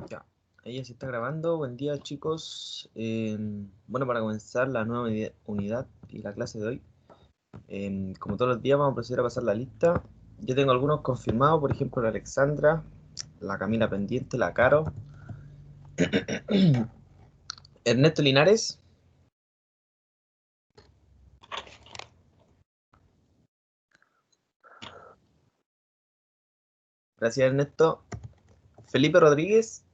Ya, ella se está grabando. Buen día, chicos. Bueno, para comenzar la nueva unidad y la clase de hoy, como todos los días, vamos a proceder a pasar la lista. Yo tengo algunos confirmados, por ejemplo, la Alexandra, la Camila pendiente, la Caro, Ernesto Linares, gracias Ernesto, Felipe Rodríguez,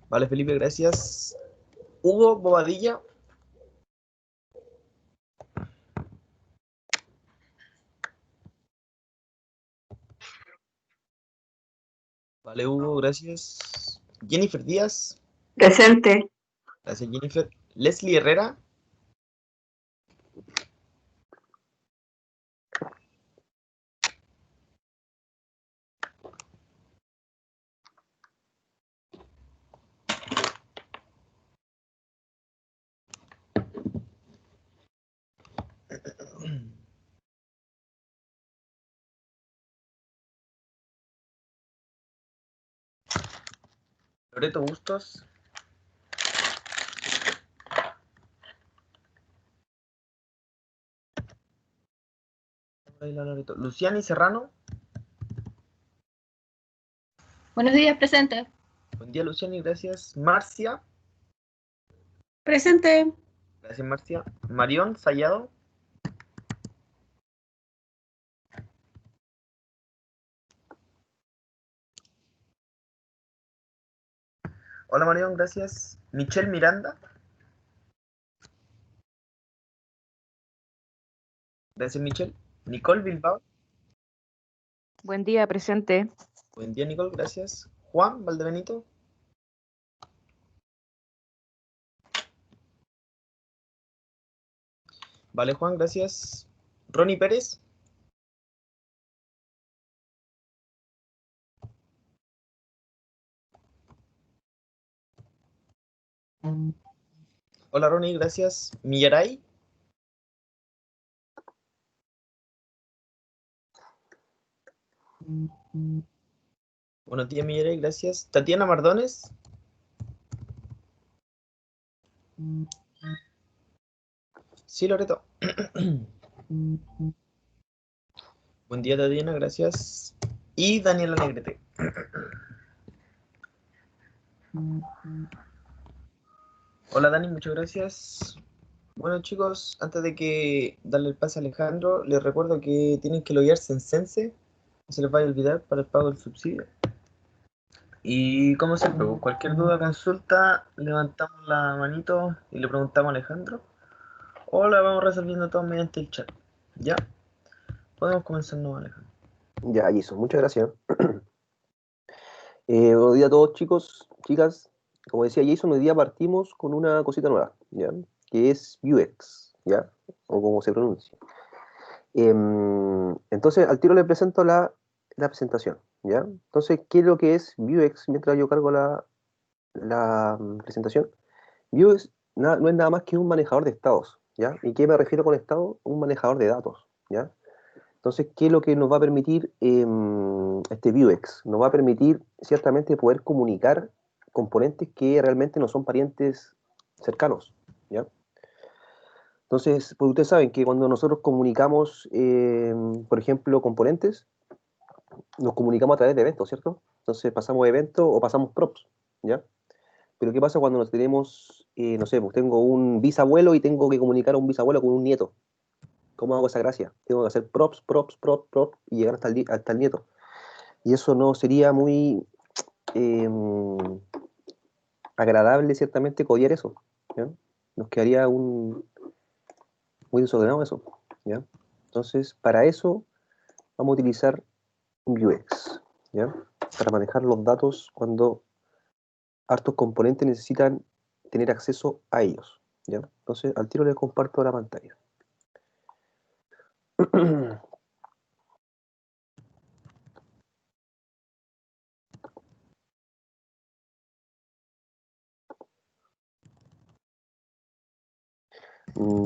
vale Felipe, gracias, Hugo Bobadilla, vale Hugo, gracias, Jennifer Díaz, Presente. gracias Jennifer, Leslie Herrera, Loreto Bustos, Luciani Serrano, Buenos días, presente. buen día Luciani, gracias, Marcia, Presente. gracias Marcia, Marión Sallado, hola Marión, gracias, Michelle Miranda, gracias Michelle, Nicole Bilbao, Buen día, presente. buen día Nicole, gracias, Juan Valdebenito, vale Juan, gracias, Ronnie Pérez, hola Ronnie, gracias, Millaray, buenos días Millaray, gracias, Tatiana Mardones, sí Loreto, buen día Tatiana, gracias, y Daniela Negrete. Hola Dani, muchas gracias. Bueno chicos, antes de que darle el pase a Alejandro, les recuerdo que tienen que loguearse en Sense, no se les vaya a olvidar para el pago del subsidio. Y como siempre, pues, cualquier duda o consulta, levantamos la manito y le preguntamos a Alejandro, o la vamos resolviendo todo mediante el chat. ¿Ya? Podemos comenzar, ¿no, Alejandro? Ya, Jason, muchas gracias. Buenos días a todos, chicos, chicas. Como decía Jason, hoy día partimos con una cosita nueva, ¿ya? Que es Vuex, ¿ya? O como se pronuncia. Entonces, al tiro le presento la presentación, ¿ya? Entonces, ¿qué es lo que es Vuex mientras yo cargo la presentación? Vuex no es nada más que un manejador de estados, ¿ya? ¿Y qué me refiero con estado? Un manejador de datos, ¿ya? Entonces, ¿qué es lo que nos va a permitir este Vuex? Nos va a permitir ciertamente poder comunicar componentes que realmente no son parientes cercanos, ¿ya? Entonces, pues ustedes saben que cuando nosotros comunicamos, por ejemplo, componentes, nos comunicamos a través de eventos, ¿cierto? Entonces pasamos eventos o pasamos props, ¿ya? Pero ¿qué pasa cuando nos tenemos, no sé, pues tengo un bisabuelo y tengo que comunicar a un bisabuelo con un nieto? ¿Cómo hago esa gracia? Tengo que hacer props y llegar hasta el nieto. Y eso no sería muy eh, agradable, ciertamente, codiar eso, ¿ya? Nos quedaría muy desordenado eso, ¿ya? Entonces, para eso vamos a utilizar un Vuex, ¿ya? Para manejar los datos cuando hartos componentes necesitan tener acceso a ellos, ¿ya? Entonces, al tiro les comparto la pantalla.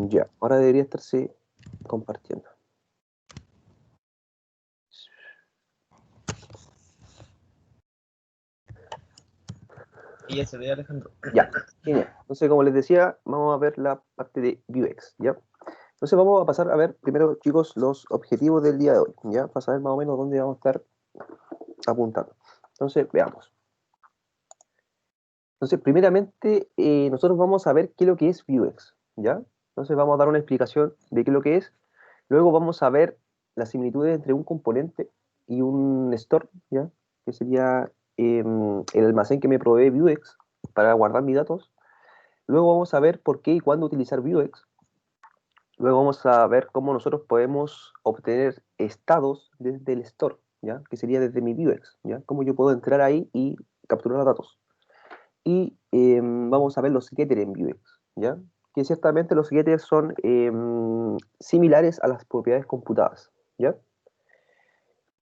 Ya, ahora debería estarse compartiendo. Y ya se ve, Alejandro. Ya, genial. Entonces, como les decía, vamos a ver la parte de Vuex, ¿ya? Entonces vamos a pasar a ver primero, chicos, los objetivos del día de hoy, ¿ya? Para saber más o menos dónde vamos a estar apuntando. Entonces, veamos. Entonces, primeramente, nosotros vamos a ver qué es lo que es Vuex, ¿ya? Entonces vamos a dar una explicación de qué es lo que es. Luego vamos a ver las similitudes entre un componente y un store, ¿ya? Que sería el almacén que me provee Vuex para guardar mis datos. Luego vamos a ver por qué y cuándo utilizar Vuex. Luego vamos a ver cómo nosotros podemos obtener estados desde el store, ¿ya? Que sería desde mi Vuex, ¿ya? Cómo yo puedo entrar ahí y capturar datos. Y vamos a ver los getters en Vuex, ¿ya? Que ciertamente los getters son similares a las propiedades computadas, ¿ya?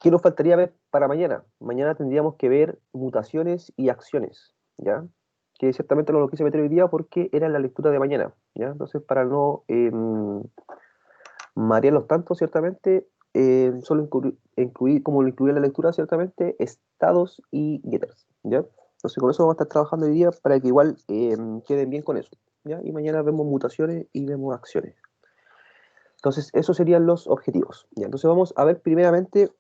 ¿Qué nos faltaría ver para mañana? Mañana tendríamos que ver mutaciones y acciones, ¿ya? Que ciertamente no lo quise meter hoy día porque era la lectura de mañana, ¿ya? Entonces, para no marearlos tanto, ciertamente, solo incluir, como lo incluí en la lectura, ciertamente, estados y getters, ¿ya? Entonces, con eso vamos a estar trabajando hoy día para que igual queden bien con eso, ¿ya? Y mañana vemos mutaciones y vemos acciones. Entonces, esos serían los objetivos, ¿ya? Entonces, vamos a ver primeramente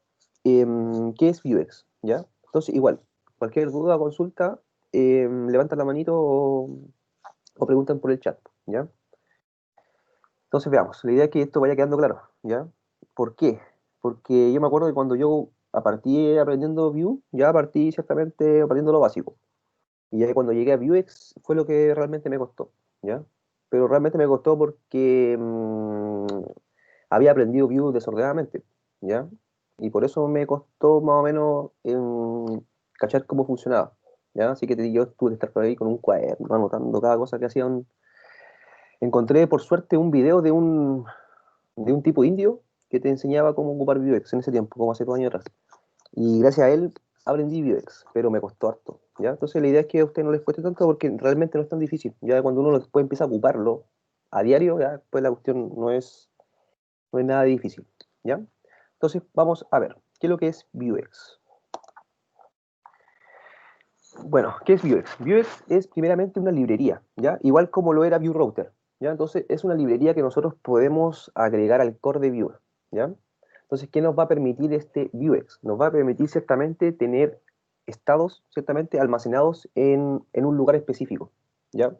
qué es Vuex, ¿ya? Entonces, igual, cualquier duda o consulta, levantan la manito o preguntan por el chat, ¿ya? Entonces, veamos, la idea es que esto vaya quedando claro, ¿ya? ¿Por qué? Porque yo me acuerdo que cuando yo partí aprendiendo Vue, ya partí ciertamente aprendiendo lo básico. Y ya cuando llegué a Vuex fue lo que realmente me costó, ¿ya? Pero realmente me costó porque había aprendido Vue desordenadamente, ¿ya? Y por eso me costó más o menos cachar cómo funcionaba, ¿ya? Así que yo tuve que estar por ahí con un cuaderno, anotando cada cosa que hacían. Encontré por suerte un video de un tipo indio que te enseñaba cómo ocupar Vuex en ese tiempo, como hace 2 años atrás. Y gracias a él aprendí Vuex, pero me costó harto, ¿ya? Entonces la idea es que a ustedes no les cueste tanto porque realmente no es tan difícil. Ya cuando uno después empieza a ocuparlo a diario, ya pues la cuestión no es nada difícil, ¿ya? Entonces vamos a ver, ¿qué es lo que es Vuex? Bueno, ¿qué es Vuex? Vuex es primeramente una librería, ¿ya? Igual como lo era VueRouter, ¿ya? Entonces es una librería que nosotros podemos agregar al core de Vue, ¿ya? Entonces, ¿qué nos va a permitir este Vuex? Nos va a permitir ciertamente tener estados ciertamente almacenados en un lugar específico, ¿ya?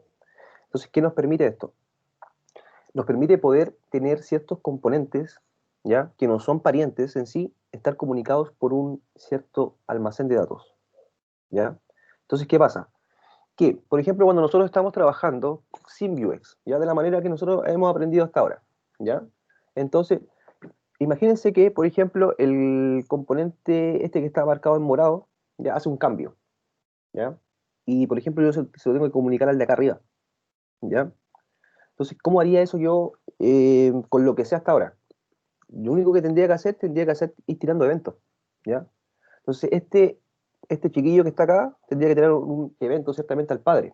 Entonces, ¿qué nos permite esto? Nos permite poder tener ciertos componentes, ¿ya? Que no son parientes en sí, estar comunicados por un cierto almacén de datos, ¿ya? Entonces, ¿qué pasa? Que, por ejemplo, cuando nosotros estamos trabajando sin Vuex, ya de la manera que nosotros hemos aprendido hasta ahora, ¿ya? Entonces, imagínense que, por ejemplo, el componente este que está marcado en morado, ya hace un cambio, ¿ya? Y, por ejemplo, yo se lo tengo que comunicar al de acá arriba, ¿ya? Entonces, ¿cómo haría eso yo con lo que sé hasta ahora? Lo único que tendría que hacer ir tirando eventos, ¿ya? Entonces, este chiquillo que está acá tendría que tener un evento ciertamente al padre.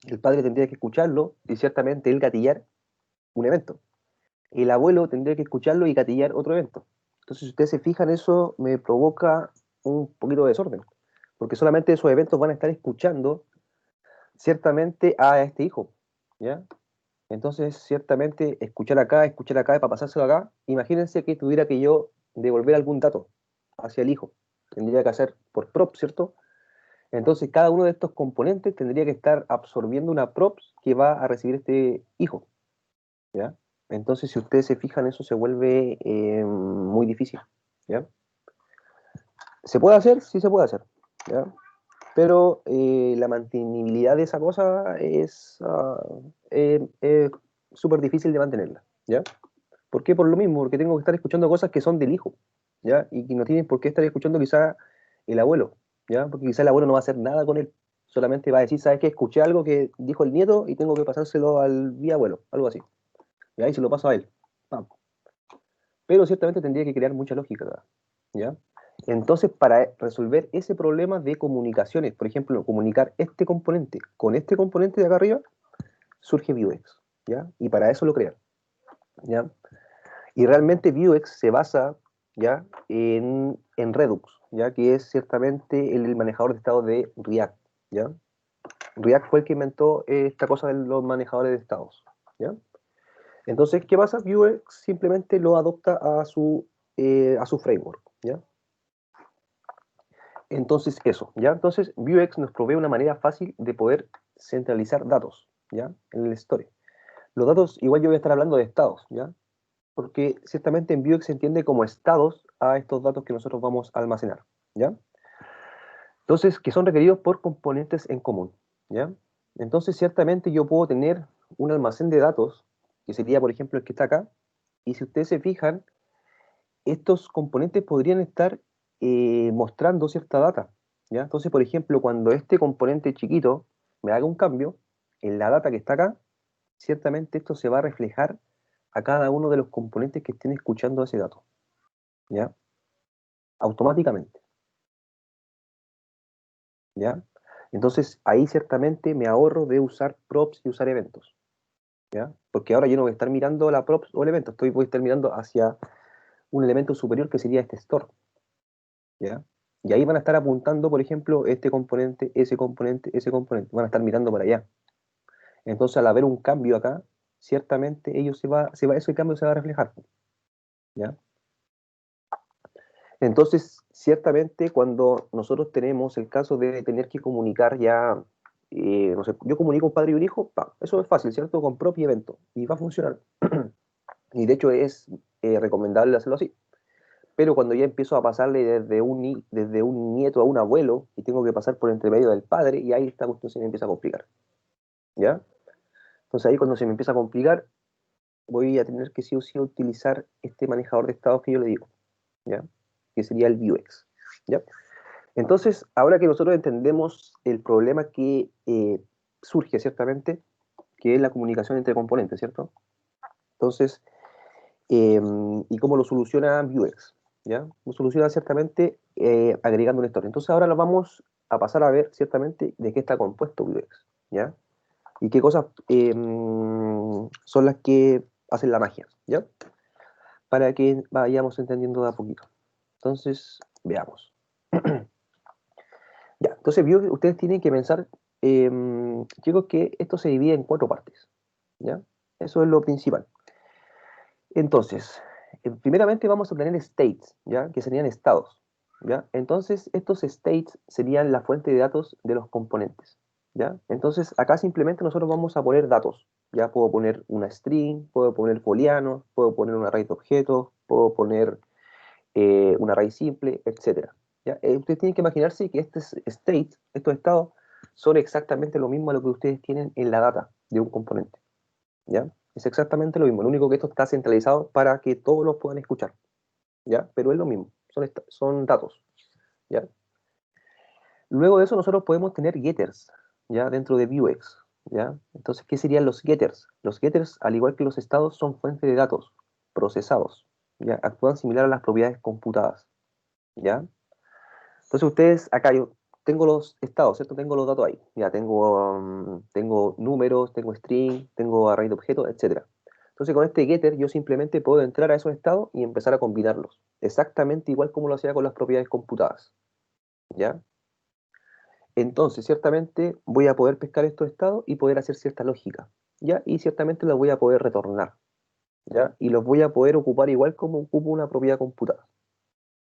El padre tendría que escucharlo y ciertamente él gatillar un evento. El abuelo tendría que escucharlo y gatillar otro evento. Entonces, si ustedes se fijan, eso me provoca un poquito de desorden, porque solamente esos eventos van a estar escuchando ciertamente a este hijo, ¿ya? Entonces, ciertamente, escuchar acá, y para pasárselo acá, imagínense que tuviera que yo devolver algún dato hacia el hijo. Tendría que hacer por prop, ¿cierto? Entonces, cada uno de estos componentes tendría que estar absorbiendo una props que va a recibir este hijo, ¿ya? Entonces, si ustedes se fijan, eso se vuelve muy difícil, ¿ya? ¿Se puede hacer? Sí se puede hacer, ¿ya? Pero la mantenibilidad de esa cosa es súper difícil de mantenerla, ¿ya? ¿Por qué? Por lo mismo, porque tengo que estar escuchando cosas que son del hijo, ¿ya? Y que no tienen por qué estar escuchando quizá el abuelo, ¿ya? Porque quizá el abuelo no va a hacer nada con él, solamente va a decir, ¿sabes qué? Escuché algo que dijo el nieto y tengo que pasárselo al bisabuelo, algo así, ¿ya? Y se lo paso a él. Pam. Pero ciertamente tendría que crear mucha lógica acá, ¿ya? Entonces, para resolver ese problema de comunicaciones, por ejemplo, comunicar este componente con este componente de acá arriba, surge Vuex, ¿ya? Y para eso lo crean, ¿ya? Y realmente Vuex se basa, ¿ya? en Redux, ¿ya? Que es ciertamente el manejador de estado de React, ¿ya? React fue el que inventó esta cosa de los manejadores de estados, ¿ya? Entonces, ¿qué pasa? Vuex simplemente lo adopta a su framework, ¿ya? Entonces, eso, ¿ya? Entonces, Vuex nos provee una manera fácil de poder centralizar datos, ¿ya? En el store. Los datos, igual yo voy a estar hablando de estados, ¿ya? Porque ciertamente en Vuex se entiende como estados a estos datos que nosotros vamos a almacenar, ¿ya? Entonces, que son requeridos por componentes en común, ¿ya? Entonces, ciertamente yo puedo tener un almacén de datos, que sería, por ejemplo, el que está acá, y si ustedes se fijan, estos componentes podrían estar mostrando cierta data, ¿ya? Entonces, por ejemplo, cuando este componente chiquito me haga un cambio en la data que está acá, ciertamente esto se va a reflejar a cada uno de los componentes que estén escuchando ese dato, ¿ya? Automáticamente, ¿ya? Entonces, ahí ciertamente me ahorro de usar props y usar eventos, ¿ya? Porque ahora yo no voy a estar mirando la props o el evento, voy a estar mirando hacia un elemento superior que sería este store, ¿ya? Y ahí van a estar apuntando, por ejemplo, este componente, ese componente, van a estar mirando para allá. Entonces, al haber un cambio acá, ciertamente ese cambio se va a reflejar, ¿ya? Entonces, ciertamente, cuando nosotros tenemos el caso de tener que comunicar ya, no sé, yo comunico un padre y un hijo, eso es fácil, ¿cierto? Con propio evento, y va a funcionar. Y de hecho es recomendable hacerlo así. Pero cuando ya empiezo a pasarle desde un nieto a un abuelo, y tengo que pasar por entre medio del padre, y ahí esta cuestión se me empieza a complicar, ¿ya? Entonces ahí cuando se me empieza a complicar, voy a tener que sí o sí utilizar este manejador de estados que yo le digo, ¿ya? Que sería el Vuex, ¿ya? Entonces, ahora que nosotros entendemos el problema que surge ciertamente, que es la comunicación entre componentes, ¿cierto? Entonces, ¿y cómo lo soluciona Vuex? ¿Ya? Lo soluciona ciertamente agregando una historia. Entonces, ahora lo vamos a pasar a ver ciertamente de qué está compuesto Vuex, ¿ya? Y qué cosas son las que hacen la magia, ¿ya? Para que vayamos entendiendo de a poquito. Entonces, veamos. Ya, entonces ustedes tienen que pensar, chicos, que esto se divide en 4 partes, ¿ya? Eso es lo principal. Entonces, primeramente vamos a tener states, ¿ya? Que serían estados, ¿ya? Entonces, estos states serían la fuente de datos de los componentes, ¿ya? Entonces, acá simplemente nosotros vamos a poner datos, ¿ya? Puedo poner una string, puedo poner booleanos, puedo poner un array de objetos, puedo poner un array simple, etcétera. ¿Ya? Ustedes tienen que imaginarse que estos states, estos estados, son exactamente lo mismo a lo que ustedes tienen en la data de un componente, ¿ya? Es exactamente lo mismo, lo único que esto está centralizado para que todos los puedan escuchar, ¿ya? Pero es lo mismo, son datos, ¿ya? Luego de eso nosotros podemos tener getters, ¿ya? Dentro de Vuex, ¿ya? Entonces, ¿qué serían los getters? Los getters, al igual que los estados, son fuentes de datos procesados, ¿ya? Actúan similar a las propiedades computadas, ¿ya? Entonces ustedes, acá yo tengo los estados, ¿cierto? Tengo los datos ahí. Ya tengo números, tengo string, tengo array de objetos, etc. Entonces con este getter yo simplemente puedo entrar a esos estados y empezar a combinarlos. Exactamente igual como lo hacía con las propiedades computadas. ¿Ya? Entonces, ciertamente voy a poder pescar estos estados y poder hacer cierta lógica. ¿Ya? Y ciertamente los voy a poder retornar. ¿Ya? Y los voy a poder ocupar igual como ocupo una propiedad computada.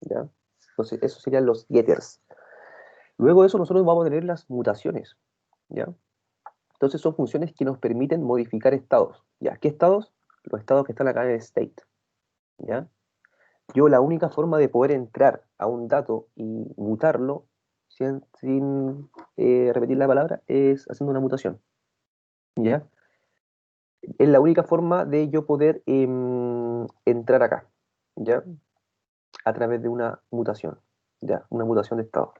¿Ya? Entonces, esos serían los getters. Luego de eso nosotros vamos a tener las mutaciones, ¿ya? Entonces son funciones que nos permiten modificar estados, ¿ya? ¿Qué estados? Los estados que están acá en el state, ¿ya? Yo la única forma de poder entrar a un dato y mutarlo sin repetir la palabra es haciendo una mutación, ¿ya? Es la única forma de yo poder entrar acá, ¿ya? A través de una mutación, ¿ya? Una mutación de estado.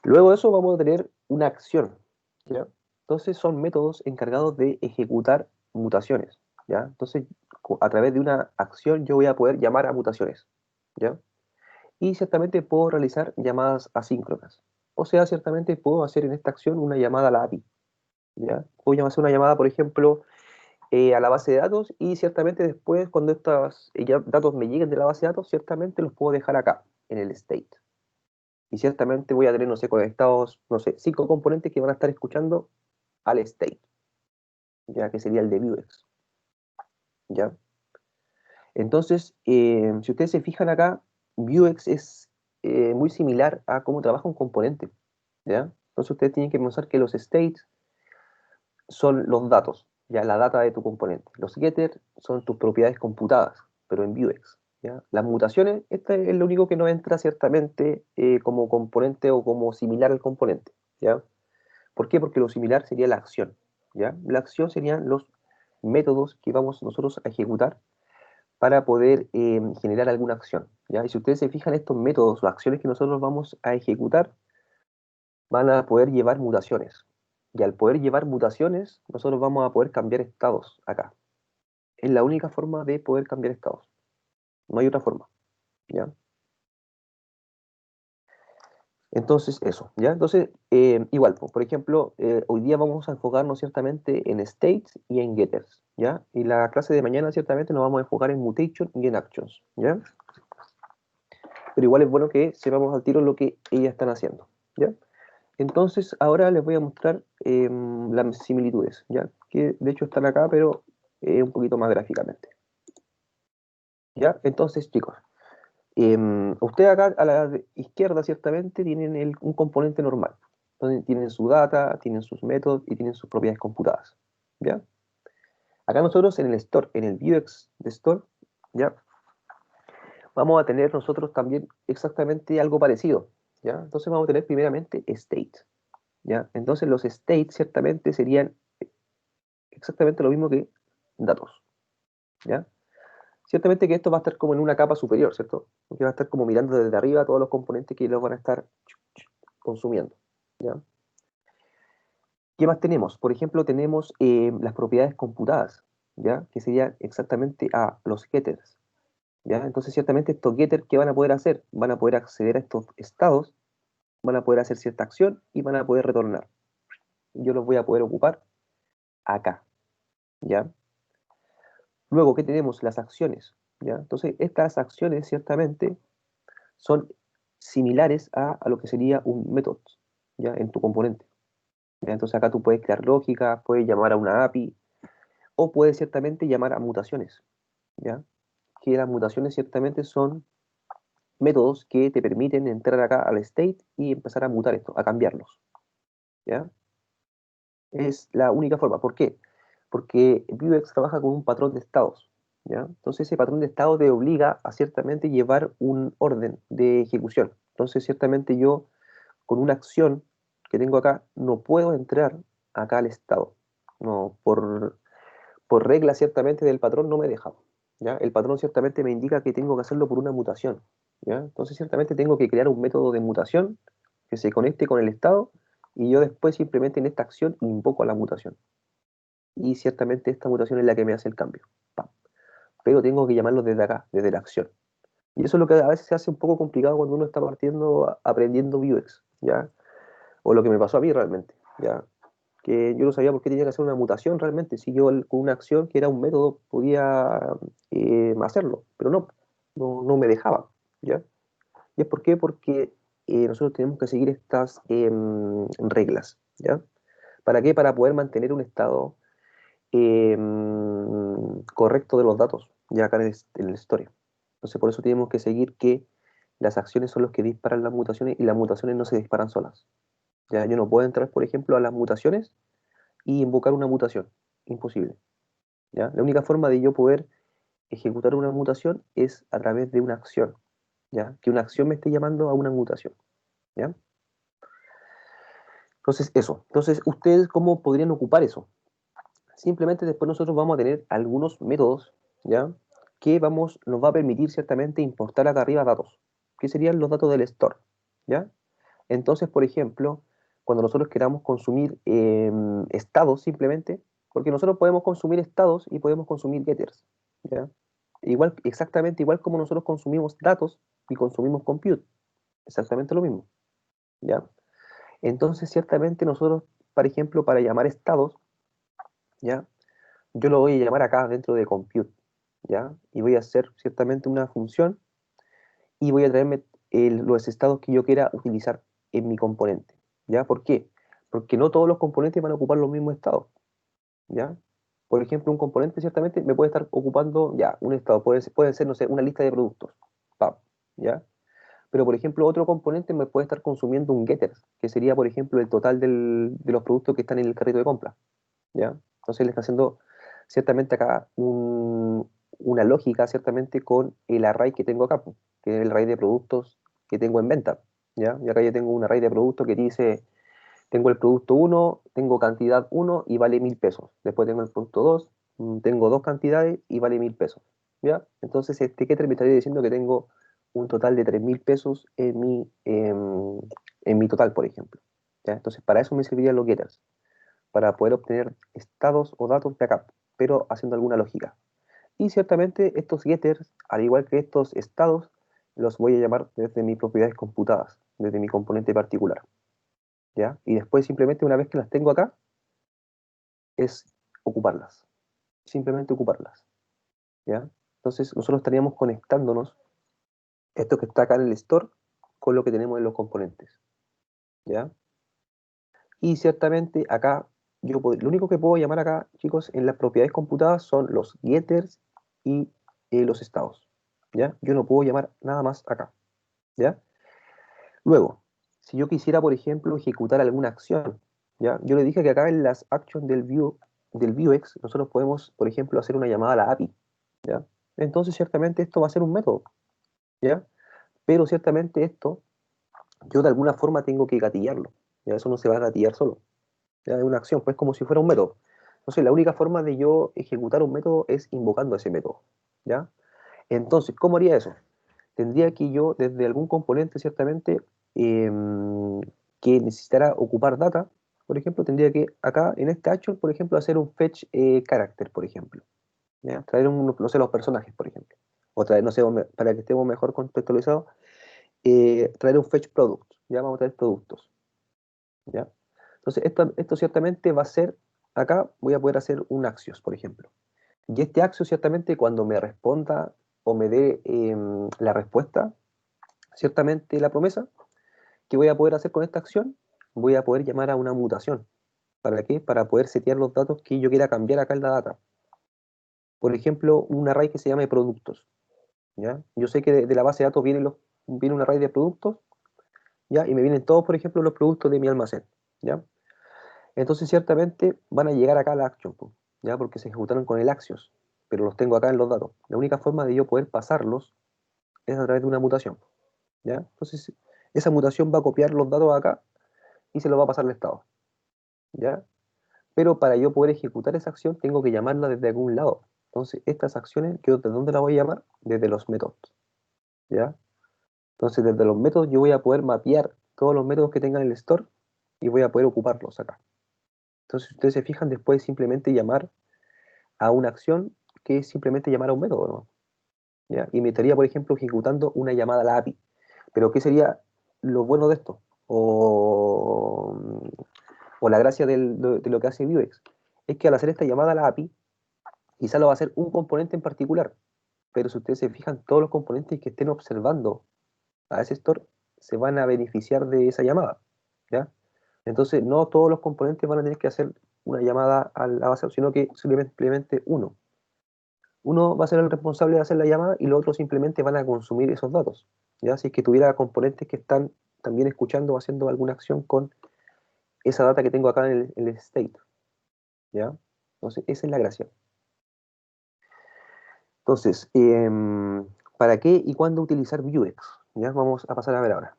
Luego de eso vamos a tener una acción, ¿ya? Entonces son métodos encargados de ejecutar mutaciones, ¿ya? Entonces, a través de una acción yo voy a poder llamar a mutaciones, ¿ya? Y ciertamente puedo realizar llamadas asíncronas. O sea, ciertamente puedo hacer en esta acción una llamada a la API, ¿ya? Puedo hacer una llamada, por ejemplo, a la base de datos y ciertamente después, cuando estos datos me lleguen de la base de datos, ciertamente los puedo dejar acá, en el state. Y ciertamente voy a tener, no sé, conectados, no sé, 5 componentes que van a estar escuchando al state, ya que sería el de Vuex, ¿ya? Entonces, si ustedes se fijan acá, Vuex es muy similar a cómo trabaja un componente, ¿ya? Entonces ustedes tienen que pensar que los states son los datos, ya la data de tu componente. Los getters son tus propiedades computadas, pero en Vuex, ¿ya? Las mutaciones, este es lo único que no entra ciertamente como componente o como similar al componente, ¿ya? ¿Por qué? Porque lo similar sería la acción, ¿ya? La acción serían los métodos que vamos nosotros a ejecutar para poder generar alguna acción, ¿ya? Y si ustedes se fijan, estos métodos o acciones que nosotros vamos a ejecutar van a poder llevar mutaciones. Y al poder llevar mutaciones, nosotros vamos a poder cambiar estados acá. Es la única forma de poder cambiar estados. No hay otra forma, ¿ya? Entonces, eso, ¿ya? Entonces, igual, por ejemplo, hoy día vamos a enfocarnos ciertamente en states y en getters, ¿ya? Y la clase de mañana ciertamente nos vamos a enfocar en mutation y en actions, ¿ya? Pero igual es bueno que sepamos al tiro lo que ellas están haciendo, ¿ya? Entonces, ahora les voy a mostrar las similitudes, ¿ya? Que de hecho están acá, pero un poquito más gráficamente, ¿ya? Entonces, chicos, ustedes acá a la izquierda ciertamente tienen un componente normal, donde tienen su data, tienen sus métodos y tienen sus propiedades computadas, ¿ya? Acá nosotros en el store, en el Vuex de store, ¿ya? Vamos a tener nosotros también exactamente algo parecido, ¿ya? Entonces vamos a tener primeramente state, ¿ya? Entonces los states ciertamente serían exactamente lo mismo que datos, ¿ya? Ciertamente que esto va a estar como en una capa superior, ¿cierto? Porque va a estar como mirando desde arriba todos los componentes que los van a estar consumiendo, ¿ya? ¿Qué más tenemos? Por ejemplo, tenemos las propiedades computadas, ¿ya? Que serían exactamente a los getters, ¿ya? Entonces, ciertamente estos getters, ¿qué van a poder hacer? Van a poder acceder a estos estados, van a poder hacer cierta acción y van a poder retornar. Yo los voy a poder ocupar acá, ¿ya? Luego, ¿qué tenemos? Las acciones, ¿ya? Entonces, estas acciones ciertamente son similares a lo que sería un método, ¿ya? En tu componente, ¿ya? Entonces, acá tú puedes crear lógica, puedes llamar a una API o puedes ciertamente llamar a mutaciones, ¿ya? Que las mutaciones ciertamente son métodos que te permiten entrar acá al state y empezar a mutar esto, a cambiarlos, ¿ya? Es la única forma. ¿Por qué? Porque Vuex trabaja con un patrón de estados, ¿ya? Entonces ese patrón de estados te obliga a ciertamente llevar un orden de ejecución. Entonces ciertamente yo con una acción que tengo acá no puedo entrar acá al estado. No, por regla ciertamente del patrón no me deja, ¿ya? El patrón ciertamente me indica que tengo que hacerlo por una mutación, ¿ya? Entonces ciertamente tengo que crear un método de mutación que se conecte con el estado y yo después simplemente en esta acción invoco a la mutación. Y ciertamente esta mutación es la que me hace el cambio. ¡Pam! Pero tengo que llamarlo desde acá, desde la acción. Y eso es lo que a veces se hace un poco complicado cuando uno está partiendo, aprendiendo Vuex, ¿ya? O lo que me pasó a mí realmente, ¿ya? Que yo no sabía por qué tenía que hacer una mutación realmente, si yo con una acción que era un método podía hacerlo, pero no me dejaba, ¿ya? ¿Y es por qué? Porque nosotros tenemos que seguir estas reglas, ¿ya? ¿Para qué? Para poder mantener un estado correcto de los datos, ya acá en la historia. Entonces, por eso tenemos que seguir que las acciones son los que disparan las mutaciones y las mutaciones no se disparan solas. Ya, yo no puedo entrar, por ejemplo, a las mutaciones y invocar una mutación. Imposible, ¿ya? La única forma de yo poder ejecutar una mutación es a través de una acción, ¿ya? Que una acción me esté llamando a una mutación, ¿ya? Entonces, eso. Entonces, ¿ustedes cómo podrían ocupar eso? Simplemente después nosotros vamos a tener algunos métodos, ¿ya? Que nos va a permitir ciertamente importar acá arriba datos, que serían los datos del store, ¿ya? Entonces, por ejemplo, cuando nosotros queramos consumir estados simplemente, porque nosotros podemos consumir estados y podemos consumir getters, ¿ya? Igual, exactamente igual como nosotros consumimos datos y consumimos compute, exactamente lo mismo, ¿ya? Entonces, ciertamente nosotros, por ejemplo, para llamar estados, ¿ya? yo lo voy a llamar acá dentro de compute, ¿ya? Y voy a hacer ciertamente una función y voy a traerme los estados que yo quiera utilizar en mi componente, ¿ya? ¿Por qué? Porque no todos los componentes van a ocupar los mismos estados, ¿ya? Por ejemplo, un componente ciertamente me puede estar ocupando, ya, un estado, puede ser, no sé, una lista de productos, pam, ¿ya? Pero, por ejemplo, otro componente me puede estar consumiendo un getter, que sería, por ejemplo, el total de los productos que están en el carrito de compra, ¿ya? Entonces le está haciendo ciertamente acá una lógica, ciertamente, con el array que tengo acá, po, que es el array de productos que tengo en venta, ¿ya? Y acá yo tengo un array de productos que dice, tengo el producto 1, tengo cantidad 1 y vale 1000 pesos. Después tengo el producto 2, tengo dos cantidades y vale 1000 pesos, ¿ya? Entonces este getter me estaría diciendo que tengo un total de 3000 pesos en mi total, por ejemplo, ¿ya? Entonces para eso me servirían los getters, para poder obtener estados o datos de acá, pero haciendo alguna lógica. Y ciertamente estos getters, al igual que estos estados, los voy a llamar desde mis propiedades computadas, desde mi componente particular, ¿ya? Y después simplemente una vez que las tengo acá, es ocuparlas, simplemente ocuparlas, ¿ya? Entonces nosotros estaríamos conectándonos esto que está acá en el store con lo que tenemos en los componentes, ¿ya? Y ciertamente acá, lo único que puedo llamar acá, chicos, en las propiedades computadas son los getters y los estados, ¿ya? Yo no puedo llamar nada más acá, ¿ya? Luego, si yo quisiera, por ejemplo, ejecutar alguna acción, ¿ya? Yo le dije que acá en las actions del Vuex, nosotros podemos, por ejemplo, hacer una llamada a la API, ¿ya? Entonces, ciertamente esto va a ser un método, ¿ya? Pero ciertamente esto, yo de alguna forma tengo que gatillarlo, ¿ya? Eso no se va a gatillar solo, ¿ya? Es una acción, pues como si fuera un método. Entonces, la única forma de yo ejecutar un método es invocando ese método, ¿ya? Entonces, ¿cómo haría eso? Tendría que yo, desde algún componente, ciertamente, que necesitara ocupar data, por ejemplo, tendría que acá, en este action, por ejemplo, hacer un fetch character, por ejemplo, ¿ya? Traer, no sé, los personajes, por ejemplo. O traer, no sé, para que estemos mejor contextualizados, traer un fetch product, ¿ya? Vamos a traer productos, ¿ya? Entonces, esto ciertamente va a ser, acá voy a poder hacer un axios, por ejemplo. Y este axios, ciertamente, cuando me responda o me dé la respuesta, ciertamente la promesa, ¿qué voy a poder hacer con esta acción? Voy a poder llamar a una mutación. ¿Para qué? Para poder setear los datos que yo quiera cambiar acá en la data. Por ejemplo, un array que se llame productos, ¿ya? Yo sé que de la base de datos viene un array de productos, ¿ya? Y me vienen todos, por ejemplo, los productos de mi almacén, ¿ya? Entonces, ciertamente van a llegar acá a la action, ¿ya? Porque se ejecutaron con el axios, pero los tengo acá en los datos. La única forma de yo poder pasarlos es a través de una mutación, ¿ya? Entonces, esa mutación va a copiar los datos acá y se los va a pasar al estado, ¿ya? Pero para yo poder ejecutar esa acción tengo que llamarla desde algún lado. Entonces, estas acciones, ¿de dónde las voy a llamar? Desde los métodos, ¿ya? Entonces, desde los métodos yo voy a poder mapear todos los métodos que tengan el store y voy a poder ocuparlos acá. Entonces, si ustedes se fijan, después simplemente llamar a una acción que es simplemente llamar a un método, ¿no? ¿Ya? Y me estaría, por ejemplo, ejecutando una llamada a la API. Pero, ¿qué sería lo bueno de esto? O la gracia de lo que hace Vuex es que al hacer esta llamada a la API, quizá lo va a hacer un componente en particular, pero si ustedes se fijan, todos los componentes que estén observando a ese store se van a beneficiar de esa llamada, ¿ya? Entonces, no todos los componentes van a tener que hacer una llamada a la base, sino que simplemente uno. Uno va a ser el responsable de hacer la llamada y los otros simplemente van a consumir esos datos, ¿ya? Si es que tuviera componentes que están también escuchando o haciendo alguna acción con esa data que tengo acá en el state, ¿ya? Entonces, esa es la gracia. Entonces, ¿para qué y cuándo utilizar Vuex? Ya vamos a pasar a ver ahora.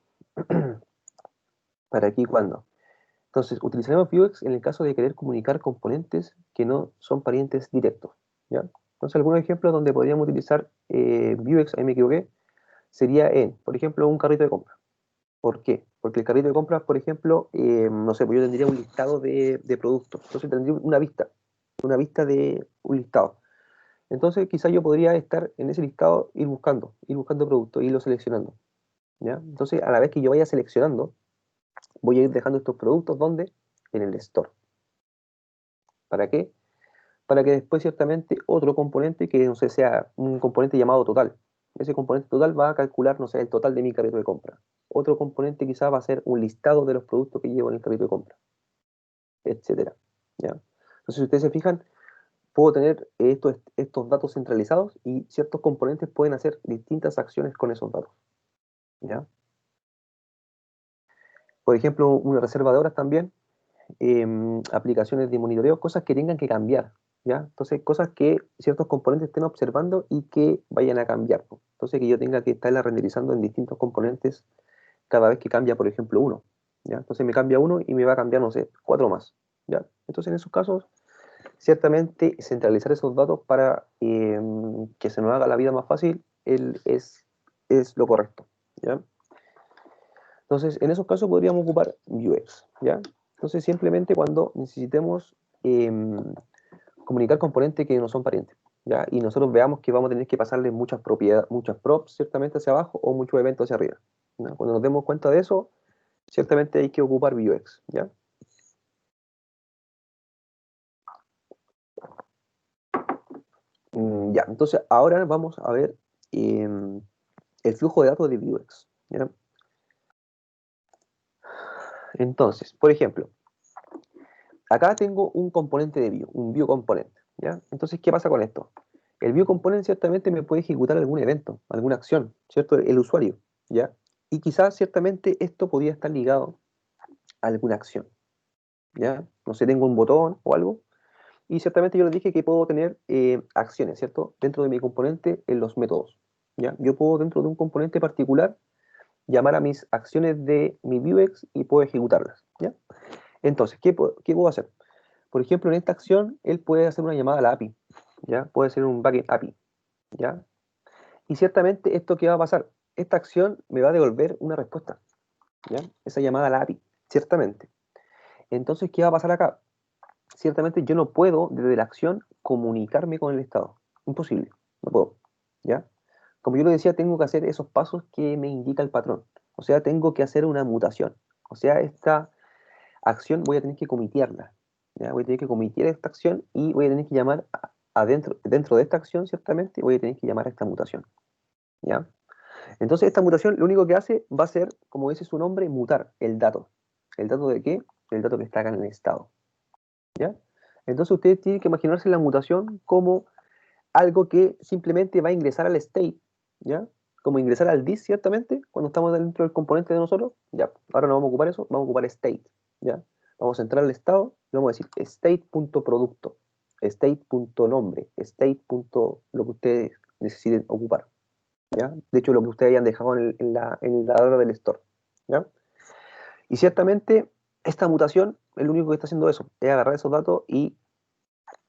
¿Para qué y cuándo? Entonces, utilizaremos Vuex en el caso de querer comunicar componentes que no son parientes directos, ¿ya? Entonces, algunos ejemplos donde podríamos utilizar Vuex, ahí me equivoqué, sería por ejemplo, un carrito de compra. ¿Por qué? Porque el carrito de compras, por ejemplo, no sé, pues yo tendría un listado de productos. Entonces, tendría una vista de un listado. Entonces, quizá yo podría estar en ese listado, ir buscando productos, irlo seleccionando, ¿ya? Entonces, a la vez que yo vaya seleccionando, voy a ir dejando estos productos, ¿dónde? En el store. ¿Para qué? para que después ciertamente otro componente, que no sé, sea un componente llamado total. Ese componente total va a calcular, no sé, el total de mi carrito de compra. Otro componente quizás va a ser un listado de los productos que llevo en el carrito de compra, etcétera. ¿Ya? Entonces, si ustedes se fijan, puedo tener estos datos centralizados y ciertos componentes pueden hacer distintas acciones con esos datos. ¿Ya? Por ejemplo, una reserva de horas también, aplicaciones de monitoreo, cosas que tengan que cambiar. ¿Ya? Entonces, cosas que ciertos componentes estén observando y que vayan a cambiar, ¿no? Entonces, que yo tenga que estarla renderizando en distintos componentes cada vez que cambia, por ejemplo, uno. ¿Ya? Entonces, me cambia uno y me va a cambiar, no sé, 4 más. ¿Ya? Entonces, en esos casos, ciertamente, centralizar esos datos para que se nos haga la vida más fácil es lo correcto. ¿Ya? Entonces, en esos casos podríamos ocupar Vuex. ¿Ya? Entonces, simplemente cuando necesitemos comunicar componentes que no son parientes, ¿ya? Y nosotros veamos que vamos a tener que pasarle muchas propiedades, muchas props ciertamente hacia abajo o muchos eventos hacia arriba, ¿ya? Cuando nos demos cuenta de eso, ciertamente hay que ocupar Vuex, ¿ya? Ya, entonces ahora vamos a ver el flujo de datos de Vuex, ¿ya? Entonces, por ejemplo, acá tengo un componente de view, un view componente, ¿ya? Entonces, ¿qué pasa con esto? El view component ciertamente me puede ejecutar algún evento, alguna acción, ¿cierto? El usuario, ¿ya? Y quizás ciertamente esto podría estar ligado a alguna acción, ¿ya? No sé, tengo un botón o algo, y ciertamente yo les dije que puedo tener acciones, ¿cierto? Dentro de mi componente en los métodos, ¿ya? Yo puedo dentro de un componente particular llamar a mis acciones de mi Vuex y puedo ejecutarlas, ¿ya? Entonces, ¿qué puedo hacer? Por ejemplo, en esta acción, él puede hacer una llamada a la API, ¿ya? Puede ser un backend API, ¿ya? Y ciertamente, ¿esto qué va a pasar? Esta acción me va a devolver una respuesta, ¿ya? Esa llamada a la API, ciertamente. Entonces, ¿qué va a pasar acá? Ciertamente yo no puedo, desde la acción, comunicarme con el estado. Imposible, no puedo, ¿ya? Como yo lo decía, tengo que hacer esos pasos que me indica el patrón. O sea, tengo que hacer una mutación. O sea, esta acción voy a tener que comitearla, ¿ya? Voy a tener que comitear esta acción y voy a tener que llamar dentro de esta acción, ciertamente, voy a tener que llamar a esta mutación, ¿ya? Entonces, esta mutación lo único que hace va a ser, como dice su nombre, mutar el dato. ¿El dato de qué? El dato que está acá en el estado, ¿ya? Entonces, ustedes tienen que imaginarse la mutación como algo que simplemente va a ingresar al state, ¿ya? Como ingresar al dis, ciertamente, cuando estamos dentro del componente de nosotros, ya, ahora no vamos a ocupar eso, vamos a ocupar state, ¿ya? Vamos a entrar al estado y vamos a decir state.producto, state.nombre, state. Lo que ustedes necesiten ocupar, ¿ya? De hecho, lo que ustedes hayan dejado en la barra del store, ¿ya? Y ciertamente, esta mutación, lo único que está haciendo eso, es agarrar esos datos y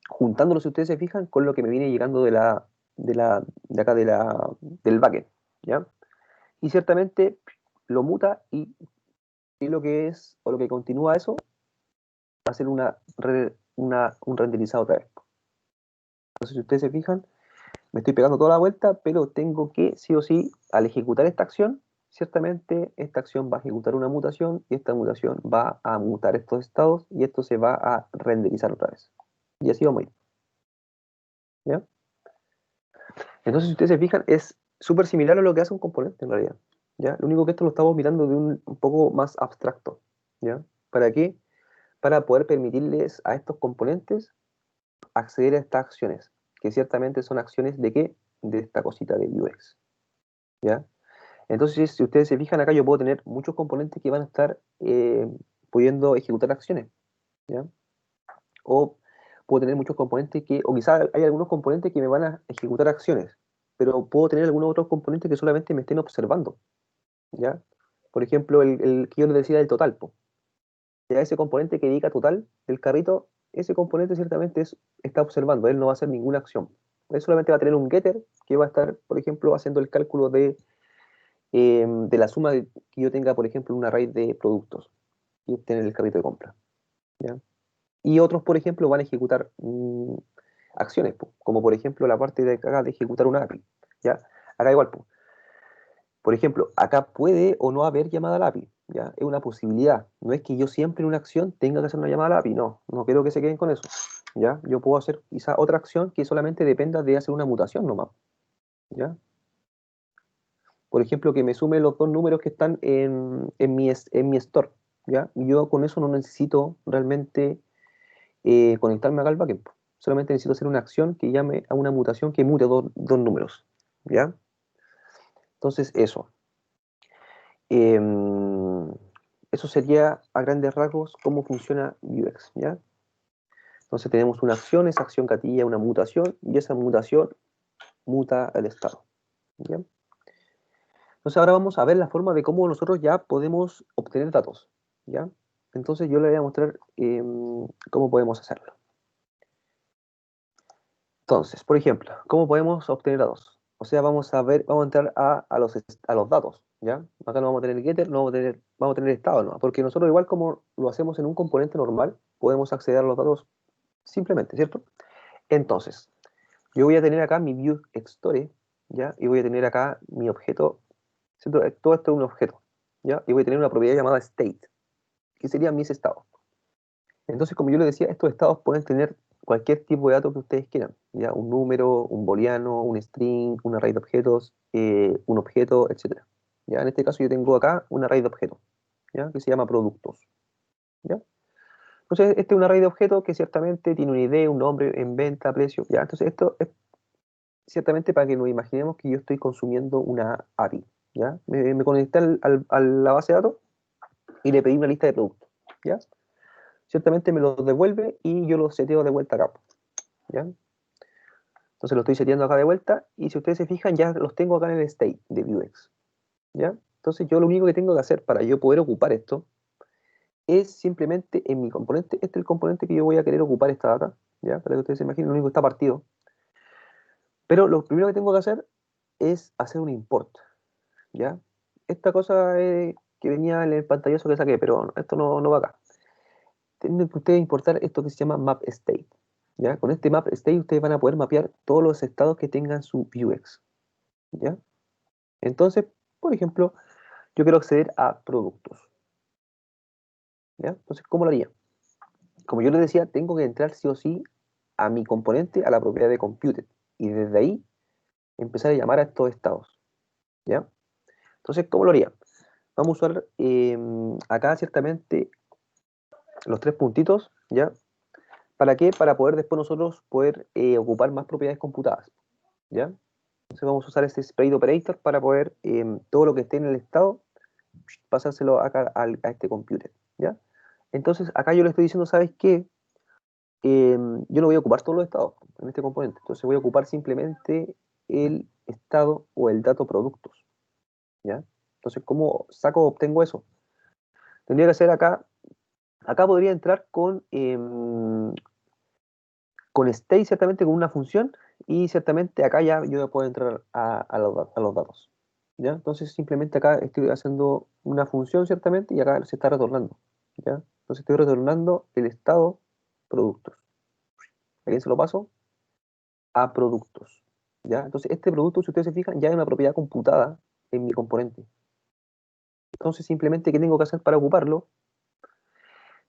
juntándolo, si ustedes se fijan, con lo que me viene llegando de acá del backend, ¿ya? Y ciertamente lo muta y lo que es, o lo que continúa eso, va a ser un renderizado otra vez. Entonces, si ustedes se fijan, me estoy pegando toda la vuelta, pero tengo que, sí o sí, al ejecutar esta acción, ciertamente esta acción va a ejecutar una mutación y esta mutación va a mutar estos estados y esto se va a renderizar otra vez. Y así vamos a ir, ¿ya? Entonces, si ustedes se fijan, es súper similar a lo que hace un componente en realidad, ¿ya? Lo único que esto lo estamos mirando de un poco más abstracto, ¿ya? ¿Para qué? Para poder permitirles a estos componentes acceder a estas acciones, que ciertamente son acciones de qué? De esta cosita de Vuex, ¿ya? Entonces, si ustedes se fijan acá, yo puedo tener muchos componentes que van a estar pudiendo ejecutar acciones, ¿ya? O puedo tener muchos componentes o quizás hay algunos componentes que me van a ejecutar acciones, pero puedo tener algunos otros componentes que solamente me estén observando, ¿ya? Por ejemplo, el que yo les decía del total, po. Ya ese componente que indica total del carrito, ese componente ciertamente está observando, él no va a hacer ninguna acción. Él solamente va a tener un getter que va a estar, por ejemplo, haciendo el cálculo de la suma que yo tenga, por ejemplo, un array de productos y obtener el carrito de compra, ¿ya? Y otros, por ejemplo, van a ejecutar acciones, como por ejemplo la parte de acá de ejecutar una API, ¿ya? Acá igual, por ejemplo, acá puede o no haber llamada a la API, ¿ya? Es una posibilidad. No es que yo siempre en una acción tenga que hacer una llamada a la API, no quiero que se queden con eso. ¿ya? Yo puedo hacer quizá otra acción que solamente dependa de hacer una mutación nomás, ¿ya? Por ejemplo, que me sume los dos números que están en mi store, ¿ya? Yo con eso no necesito realmente conectarme acá al backend. Solamente necesito hacer una acción que llame a una mutación que mute dos números, ¿ya? Entonces, eso. Em, Eso sería a grandes rasgos cómo funciona Vuex, ¿ya? Entonces tenemos una acción, esa acción gatilla una mutación y esa mutación muta el estado, ¿ya? Entonces ahora vamos a ver la forma de cómo nosotros ya podemos obtener datos, ¿ya? Entonces yo le voy a mostrar cómo podemos hacerlo. Entonces, por ejemplo, ¿cómo podemos obtener datos? O sea, vamos a entrar a los datos, ¿ya? Acá no vamos a tener getter, no vamos a tener estado, ¿no? Porque nosotros igual como lo hacemos en un componente normal, podemos acceder a los datos simplemente, ¿cierto? Entonces, yo voy a tener acá mi view Explorer, ¿ya? Y voy a tener acá mi objeto, ¿cierto? Todo esto es un objeto, ¿ya? Y voy a tener una propiedad llamada state, que serían mis estados. Entonces, como yo les decía, estos estados pueden tener cualquier tipo de dato que ustedes quieran, ¿ya? Un número, un booleano, un string, un array de objetos, un objeto, etc. ¿Ya? En este caso yo tengo acá un array de objetos, ¿ya? Que se llama productos, ¿ya? Entonces, este es un array de objetos que ciertamente tiene una ID, un nombre en venta, precio, ¿ya? Entonces, esto es ciertamente para que nos imaginemos que yo estoy consumiendo una API, ¿ya? Me conecté a la base de datos y le pedí una lista de productos, ¿ya? Ciertamente me los devuelve y yo los seteo de vuelta acá, ¿ya? Entonces lo estoy seteando acá de vuelta y si ustedes se fijan ya los tengo acá en el state de Vuex, ¿ya? Entonces yo lo único que tengo que hacer para yo poder ocupar esto es simplemente en mi componente, este es el componente que yo voy a querer ocupar esta data, ¿ya? Para que ustedes se imaginen, lo único que está partido. Pero lo primero que tengo que hacer es hacer un import, ¿ya? Esta cosa que venía en el pantallazo que saqué, pero esto no va acá. Tienen que ustedes importar esto que se llama map state, ¿ya? Con este map state ustedes van a poder mapear todos los estados que tengan su Vuex, ¿ya? Entonces, por ejemplo, yo quiero acceder a productos, ¿ya? Entonces, ¿cómo lo haría? Como yo les decía, tengo que entrar sí o sí a mi componente, a la propiedad de computed, y desde ahí empezar a llamar a estos estados, ¿ya? Entonces, ¿cómo lo haría? Vamos a usar acá ciertamente los tres puntitos, ¿ya? ¿Para qué? Para poder después nosotros poder ocupar más propiedades computadas, ¿ya? Entonces vamos a usar este sprite operator para poder todo lo que esté en el estado pasárselo acá a este computer, ¿ya? Entonces acá yo le estoy diciendo, ¿sabes qué? Yo no voy a ocupar todos los estados en este componente, entonces voy a ocupar simplemente el estado o el dato productos, ¿ya? Entonces, ¿cómo obtengo eso? Tendría que hacer acá podría entrar con state, ciertamente con una función, y ciertamente acá ya yo puedo entrar a los datos, ¿ya? Entonces simplemente acá estoy haciendo una función, ciertamente, y acá se está retornando, ¿ya? Entonces estoy retornando el estado productos. ¿A quién se lo paso? A productos, ¿ya? Entonces este producto, si ustedes se fijan, ya es una propiedad computada en mi componente. Entonces simplemente, ¿qué tengo que hacer para ocuparlo?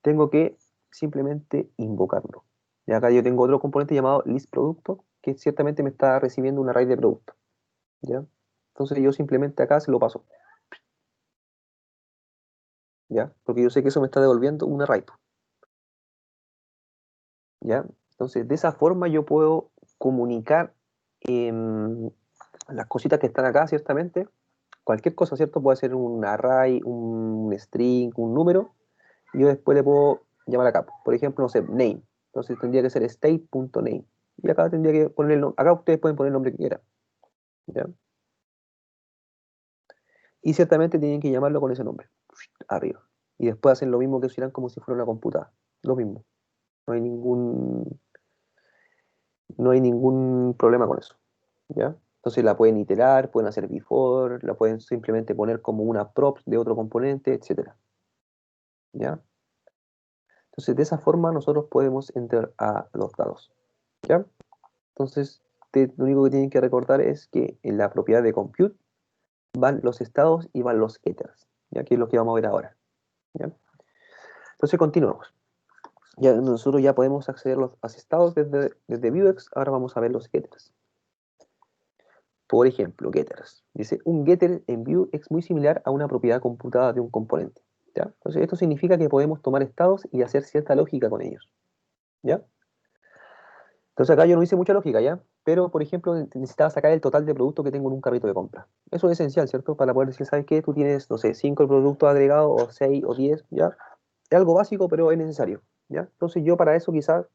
Tengo que simplemente invocarlo. Y acá yo tengo otro componente llamado listProducto, que ciertamente me está recibiendo un array de productos, ¿ya? Entonces yo simplemente acá se lo paso, ¿ya? Porque yo sé que eso me está devolviendo un array, ¿ya? Entonces de esa forma yo puedo comunicar las cositas que están acá, ciertamente. Cualquier cosa, ¿cierto? Puede ser un array, un string, un número, y yo después le puedo llamar acá. Por ejemplo, no sé, name. Entonces tendría que ser state.name. Y acá tendría que poner el nombre. Acá ustedes pueden poner el nombre que quieran, ¿ya? Y ciertamente tienen que llamarlo con ese nombre, arriba. Y después hacen lo mismo que hicieran como si fuera una computadora. Lo mismo. No hay ningún problema con eso, ¿ya? Entonces la pueden iterar, pueden hacer before, la pueden simplemente poner como una prop de otro componente, etcétera, ¿ya? Entonces de esa forma nosotros podemos entrar a los datos, ¿ya? Entonces lo único que tienen que recordar es que en la propiedad de compute van los estados y van los getters, ¿ya? Que es lo que vamos a ver ahora, ¿ya? Entonces continuemos. Ya nosotros ya podemos acceder a los estados desde Vuex. Ahora vamos a ver los getters. Por ejemplo, getters. Dice, un getter en Vue es muy similar a una propiedad computada de un componente. ¿Ya? Entonces, esto significa que podemos tomar estados y hacer cierta lógica con ellos. ¿Ya? Entonces, acá yo no hice mucha lógica, ¿ya? Pero, por ejemplo, necesitaba sacar el total de productos que tengo en un carrito de compra. Eso es esencial, ¿cierto? Para poder decir, ¿sabes qué? Tú tienes, no sé, 5 productos agregados, o 6 o 10, ¿ya? Es algo básico, pero es necesario, ¿ya? Entonces, yo para eso quizás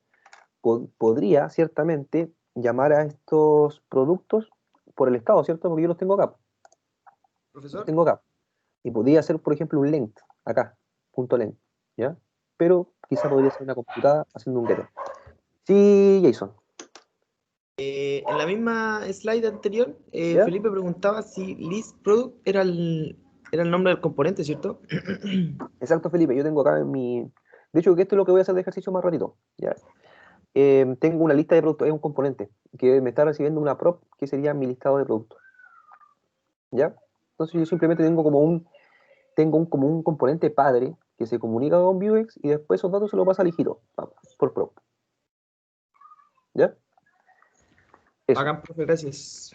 podría, ciertamente, llamar a estos productos por el estado, ¿cierto? Porque yo los tengo acá. Los Profesor, tengo acá. Y podría ser, por ejemplo, un length, acá, punto length, ¿ya? Pero quizá podría ser una computada haciendo un getter. Sí, Jason, en la misma slide anterior, ¿ya? Felipe preguntaba si list product era el nombre del componente, ¿cierto? Exacto, Felipe, yo tengo acá en mi... De hecho, que esto es lo que voy a hacer de ejercicio más ratito, ¿ya? Tengo una lista de productos, es un componente, que me está recibiendo una prop, que sería mi listado de productos, ¿ya? Entonces yo simplemente como un componente padre que se comunica con Vuex y después esos datos se los pasa al hijito, por prop, ¿ya? Eso. Hagan, profe, gracias.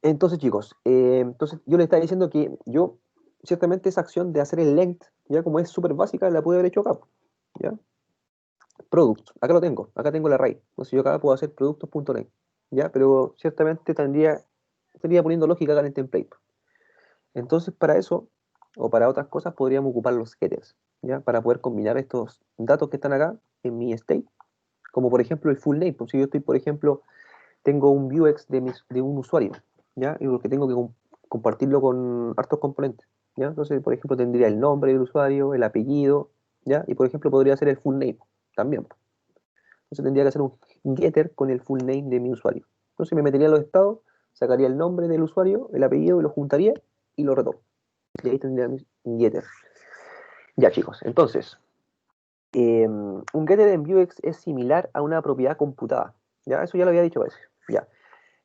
Entonces, chicos, entonces yo les estaba diciendo que yo, ciertamente esa acción de hacer el length, ya como es súper básica, la pude haber hecho acá, ¿ya? Product, acá lo tengo, acá tengo el array, entonces yo acá puedo hacer productos.length, ¿ya? Pero ciertamente estaría poniendo lógica acá en el template. Entonces, para eso, o para otras cosas, podríamos ocupar los getters, ¿ya? Para poder combinar estos datos que están acá en mi state, como por ejemplo el full name, pues si yo estoy, por ejemplo, tengo un Vuex de un usuario, ¿ya? Y porque tengo que compartirlo con hartos componentes, ¿ya? Entonces, por ejemplo, tendría el nombre del usuario, el apellido, ¿ya? Y por ejemplo, podría ser el full name también. Entonces tendría que hacer un getter con el full name de mi usuario. Entonces me metería en los estados, sacaría el nombre del usuario, el apellido, y lo juntaría y lo retomo. Y ahí tendría un getter. Ya, chicos, entonces, un getter en Vuex es similar a una propiedad computada. Ya, eso ya lo había dicho, parece. Ya.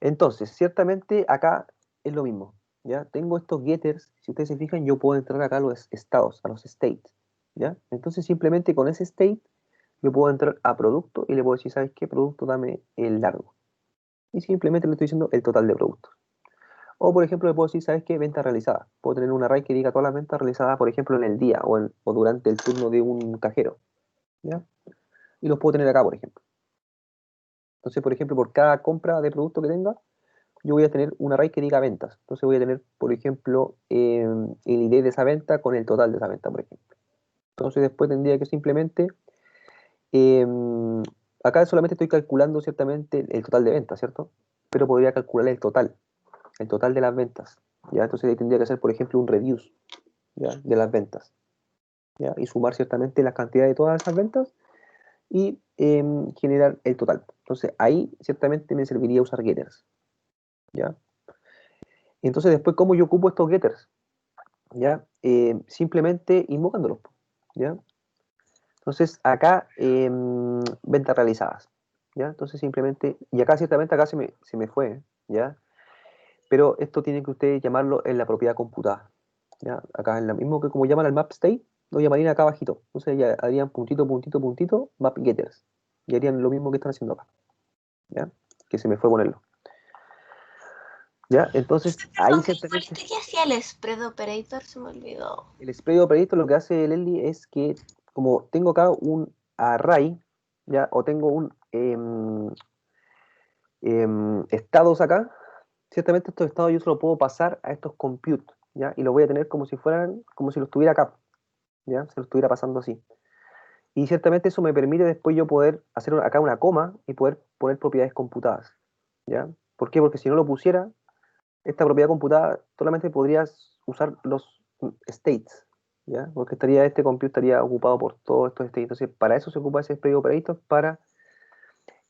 Entonces, ciertamente acá es lo mismo, ¿ya? Tengo estos getters, si ustedes se fijan, yo puedo entrar acá a los estados, a los states, ¿ya? Entonces, simplemente con ese state, yo puedo entrar a producto y le puedo decir, ¿sabes qué? Producto, dame el largo. Y simplemente le estoy diciendo el total de productos. O, por ejemplo, le puedo decir, ¿sabes qué? Venta realizada. Puedo tener un array que diga todas las ventas realizadas, por ejemplo, en el día o durante el turno de un cajero, ¿ya? Y los puedo tener acá, por ejemplo. Entonces, por ejemplo, por cada compra de producto que tenga, yo voy a tener un array que diga ventas. Entonces voy a tener, por ejemplo, el ID de esa venta con el total de esa venta, por ejemplo. Entonces después tendría que simplemente, eh, acá solamente estoy calculando ciertamente el total de ventas, ¿cierto? Pero podría calcular el total de las ventas, ¿ya? Entonces ahí tendría que hacer, por ejemplo, un reduce, ¿ya? De las ventas, ¿ya? Y sumar ciertamente la cantidad de todas esas ventas y generar el total. Entonces ahí ciertamente me serviría usar getters, ¿ya? Entonces después, ¿cómo yo ocupo estos getters? ¿Ya? Simplemente invocándolos, ¿ya? Entonces, acá, ventas realizadas, ¿ya? Entonces, simplemente, y acá ciertamente, acá se me fue, ¿ya? Pero esto tiene que ustedes llamarlo en la propiedad computada, ¿ya? Acá en lo mismo que como llaman al map state, lo llamarían acá abajito. Entonces, ya harían puntito, puntito, puntito, map getters, y harían lo mismo que están haciendo acá, ¿ya? Que se me fue ponerlo. ¿Ya? Entonces, ahí Perdón, ciertamente... ¿qué hacía el spread operator? Se me olvidó. El spread operator lo que hace Lely es que, como tengo acá un array, ¿ya? O tengo un estados acá, ciertamente estos estados yo se los puedo pasar a estos compute, ¿ya? Y lo voy a tener como si fueran, como si los tuviera acá, ¿ya? Se los estuviera pasando así. Y ciertamente eso me permite después yo poder hacer acá una coma y poder poner propiedades computadas, ¿ya? ¿Por qué? Porque si no lo pusiera, esta propiedad computada solamente podrías usar los states, ¿ya? Porque este compute estaría ocupado por todos estos states. Entonces, para eso se ocupa ese spread operator, para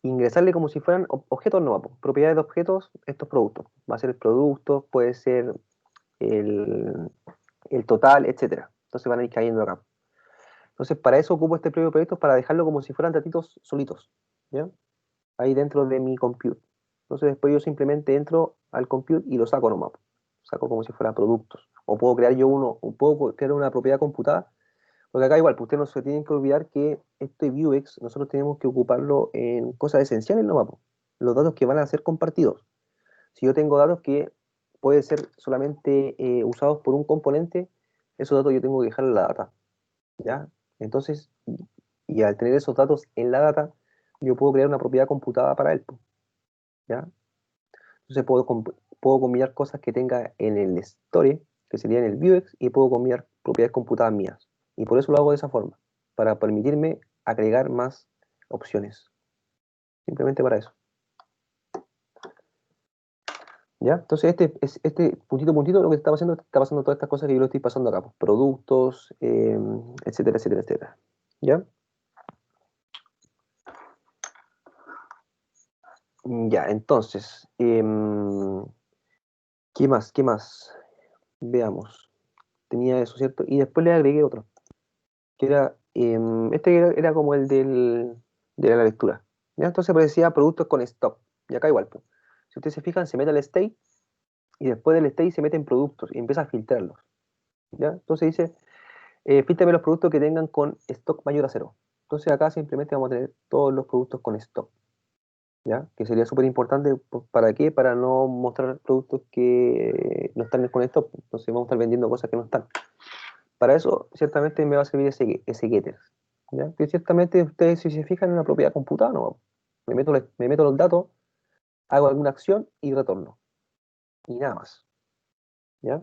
ingresarle como si fueran objetos no, propiedades de objetos, estos productos. Va a ser el producto, puede ser el, el total, etcétera. Entonces van a ir cayendo acá. Entonces, para eso ocupo este spread operator para dejarlo como si fueran datitos solitos, ¿ya? Ahí dentro de mi compute. Entonces después yo simplemente entro al compute y lo saco nomás. Saco como si fuera productos. O puedo crear yo uno, o puedo crear una propiedad computada Porque acá igual, pues ustedes no se tienen que olvidar que este Vuex nosotros tenemos que ocuparlo en cosas esenciales nomás, pues. Los datos que van a ser compartidos. Si yo tengo datos que pueden ser solamente usados por un componente, esos datos yo tengo que dejar en la data, ¿ya? Entonces, y al tener esos datos en la data, yo puedo crear una propiedad computada para él, pues, ¿ya? Entonces puedo combinar cosas que tenga en el store, que sería en el Vuex, y puedo combinar propiedades computadas mías. Y por eso lo hago de esa forma, para permitirme agregar más opciones. Simplemente para eso. ¿Ya? Entonces este puntito lo que está pasando todas estas cosas que yo lo estoy pasando acá, pues, productos, etcétera, etcétera, etcétera. ¿Ya? Ya, entonces, ¿qué más? ¿Qué más? Veamos. Tenía eso, ¿cierto? Y después le agregué otro, que era, era como el de la lectura. ¿Ya? Entonces aparecía productos con stock. Y acá igual, pues. Si ustedes se fijan, se mete al state y después del state se mete en productos y empieza a filtrarlos. ¿Ya? Entonces dice, fíjate los productos que tengan con stock mayor a cero. Entonces acá simplemente vamos a tener todos los productos con stock, ¿ya? Que sería súper importante, ¿para qué? Para no mostrar productos que no están con stock. Entonces vamos a estar vendiendo cosas que no están. Para eso, ciertamente me va a servir ese getter, ¿ya? Que ciertamente ustedes, si se fijan en una propiedad computada, no, me meto los datos, hago alguna acción y retorno. Y nada más, ¿ya?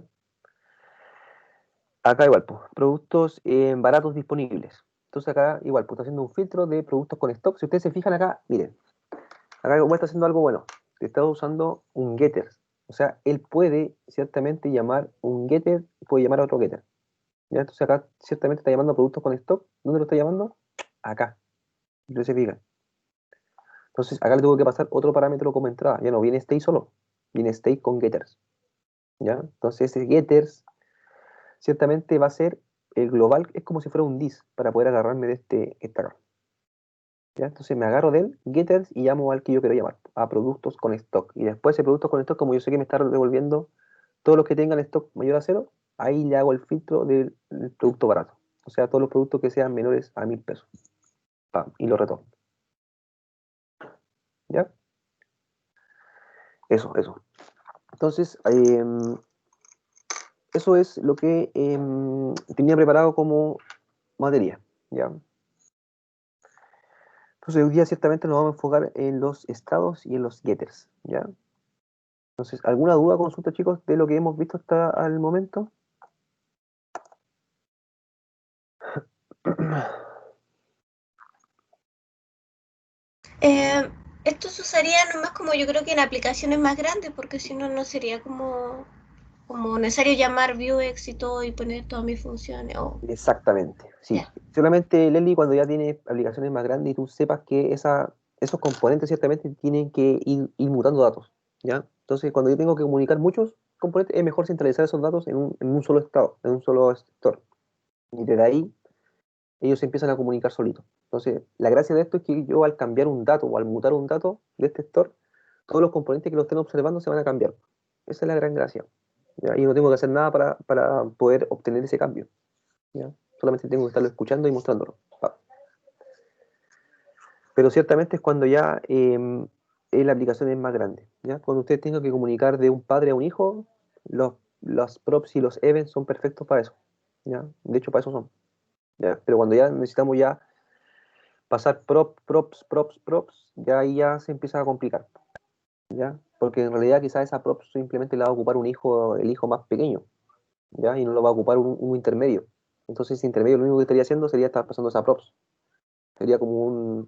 Acá igual, pues, productos baratos disponibles. Entonces acá igual, pues está haciendo un filtro de productos con stock. Si ustedes se fijan acá, miren, acá igual está haciendo algo bueno. Está usando un getter. O sea, él puede ciertamente llamar un getter, puede llamar a otro getter. ¿Ya? Entonces acá ciertamente está llamando a productos con stock. ¿Dónde lo está llamando? Acá. Entonces se fijan. Entonces acá le tengo que pasar otro parámetro como entrada. Ya no viene state solo, viene state con getters. ¿Ya? Entonces ese getters ciertamente va a ser el global, es como si fuera un dis para poder agarrarme de este que está acá. ¿Ya? Entonces me agarro del getters y llamo al que yo quiero llamar, a productos con stock. Y después de productos con stock, como yo sé que me está devolviendo todos los que tengan stock mayor a cero, ahí le hago el filtro del producto barato. O sea, todos los productos que sean menores a 1000 pesos. Pam, y lo retorno. ¿Ya? Eso. Entonces, eso es lo que tenía preparado como materia. ¿Ya? Entonces, hoy día ciertamente nos vamos a enfocar en los estados y en los getters. ¿Ya? Entonces, ¿alguna duda, consulta, chicos, de lo que hemos visto hasta el momento? Eh, Esto se usaría nomás como yo creo que en aplicaciones más grandes, porque si no, no sería como necesario llamar Vuex y todo y poner todas mis funciones. Exactamente, sí. Ya. Solamente, Leslie, cuando ya tiene aplicaciones más grandes y tú sepas que esos componentes ciertamente tienen que ir mutando datos, ¿ya? Entonces, cuando yo tengo que comunicar muchos componentes, es mejor centralizar esos datos en un solo estado, en un solo sector. Y desde ahí, ellos se empiezan a comunicar solitos. Entonces, la gracia de esto es que yo al cambiar un dato o al mutar un dato de este store, todos los componentes que lo estén observando se van a cambiar. Esa es la gran gracia, ¿ya? Y no tengo que hacer nada para poder obtener ese cambio, ¿ya? Solamente tengo que estarlo escuchando y mostrándolo. Pero ciertamente es cuando ya la aplicación es más grande, ¿ya? Cuando usted tenga que comunicar de un padre a un hijo, los props y los events son perfectos para eso, ¿ya? De hecho, para eso son, ¿ya? Pero cuando ya necesitamos ya pasar props, ya ahí ya se empieza a complicar, ¿ya? Porque en realidad quizás esa prop simplemente la va a ocupar un hijo, el hijo más pequeño, ¿ya? Y no lo va a ocupar un intermedio. Entonces ese intermedio lo único que estaría haciendo sería estar pasando esa props. Sería como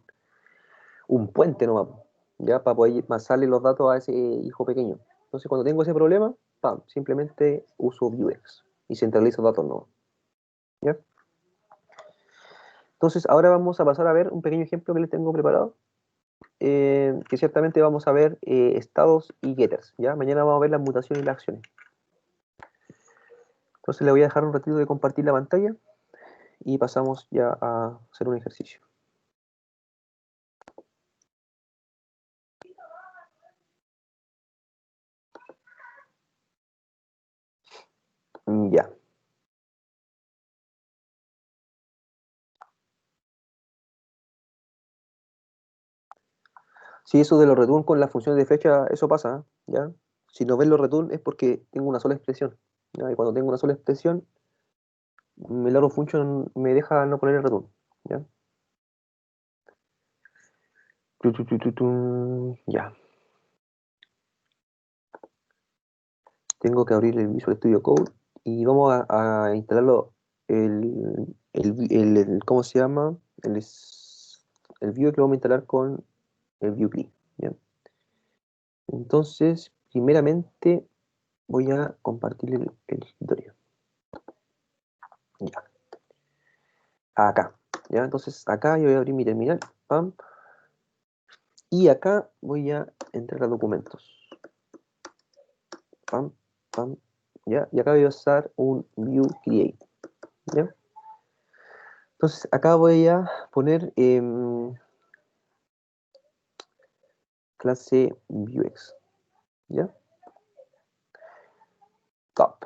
un puente nomás, ¿ya? Para poder pasarle los datos a ese hijo pequeño. Entonces cuando tengo ese problema, pam, simplemente uso Vuex y centralizo datos nuevos, ¿ya? Entonces ahora vamos a pasar a ver un pequeño ejemplo que les tengo preparado, que ciertamente vamos a ver estados y getters, ¿ya? Mañana vamos a ver las mutaciones y las acciones. Entonces le voy a dejar un ratito de compartir la pantalla y pasamos ya a hacer un ejercicio. Ya. Si eso de los return con las funciones de flecha, eso pasa, ¿ya? Si no ves los return es porque tengo una sola expresión, ¿ya? Y cuando tengo una sola expresión, el arrow function me deja no poner el return, ¿ya? Ya. Tengo que abrir el Visual Studio Code y vamos a instalarlo ¿cómo se llama? El view que lo vamos a instalar con el view clip, ¿ya? Entonces, primeramente voy a compartir el escritorio. Ya. Acá, ¿ya? Entonces acá yo voy a abrir mi terminal, pam, y acá voy a entrar a documentos, pam, pam, ¿ya? Y acá voy a usar un view create, ¿ya? Entonces acá voy a poner clase vuex, ¿ya? Top.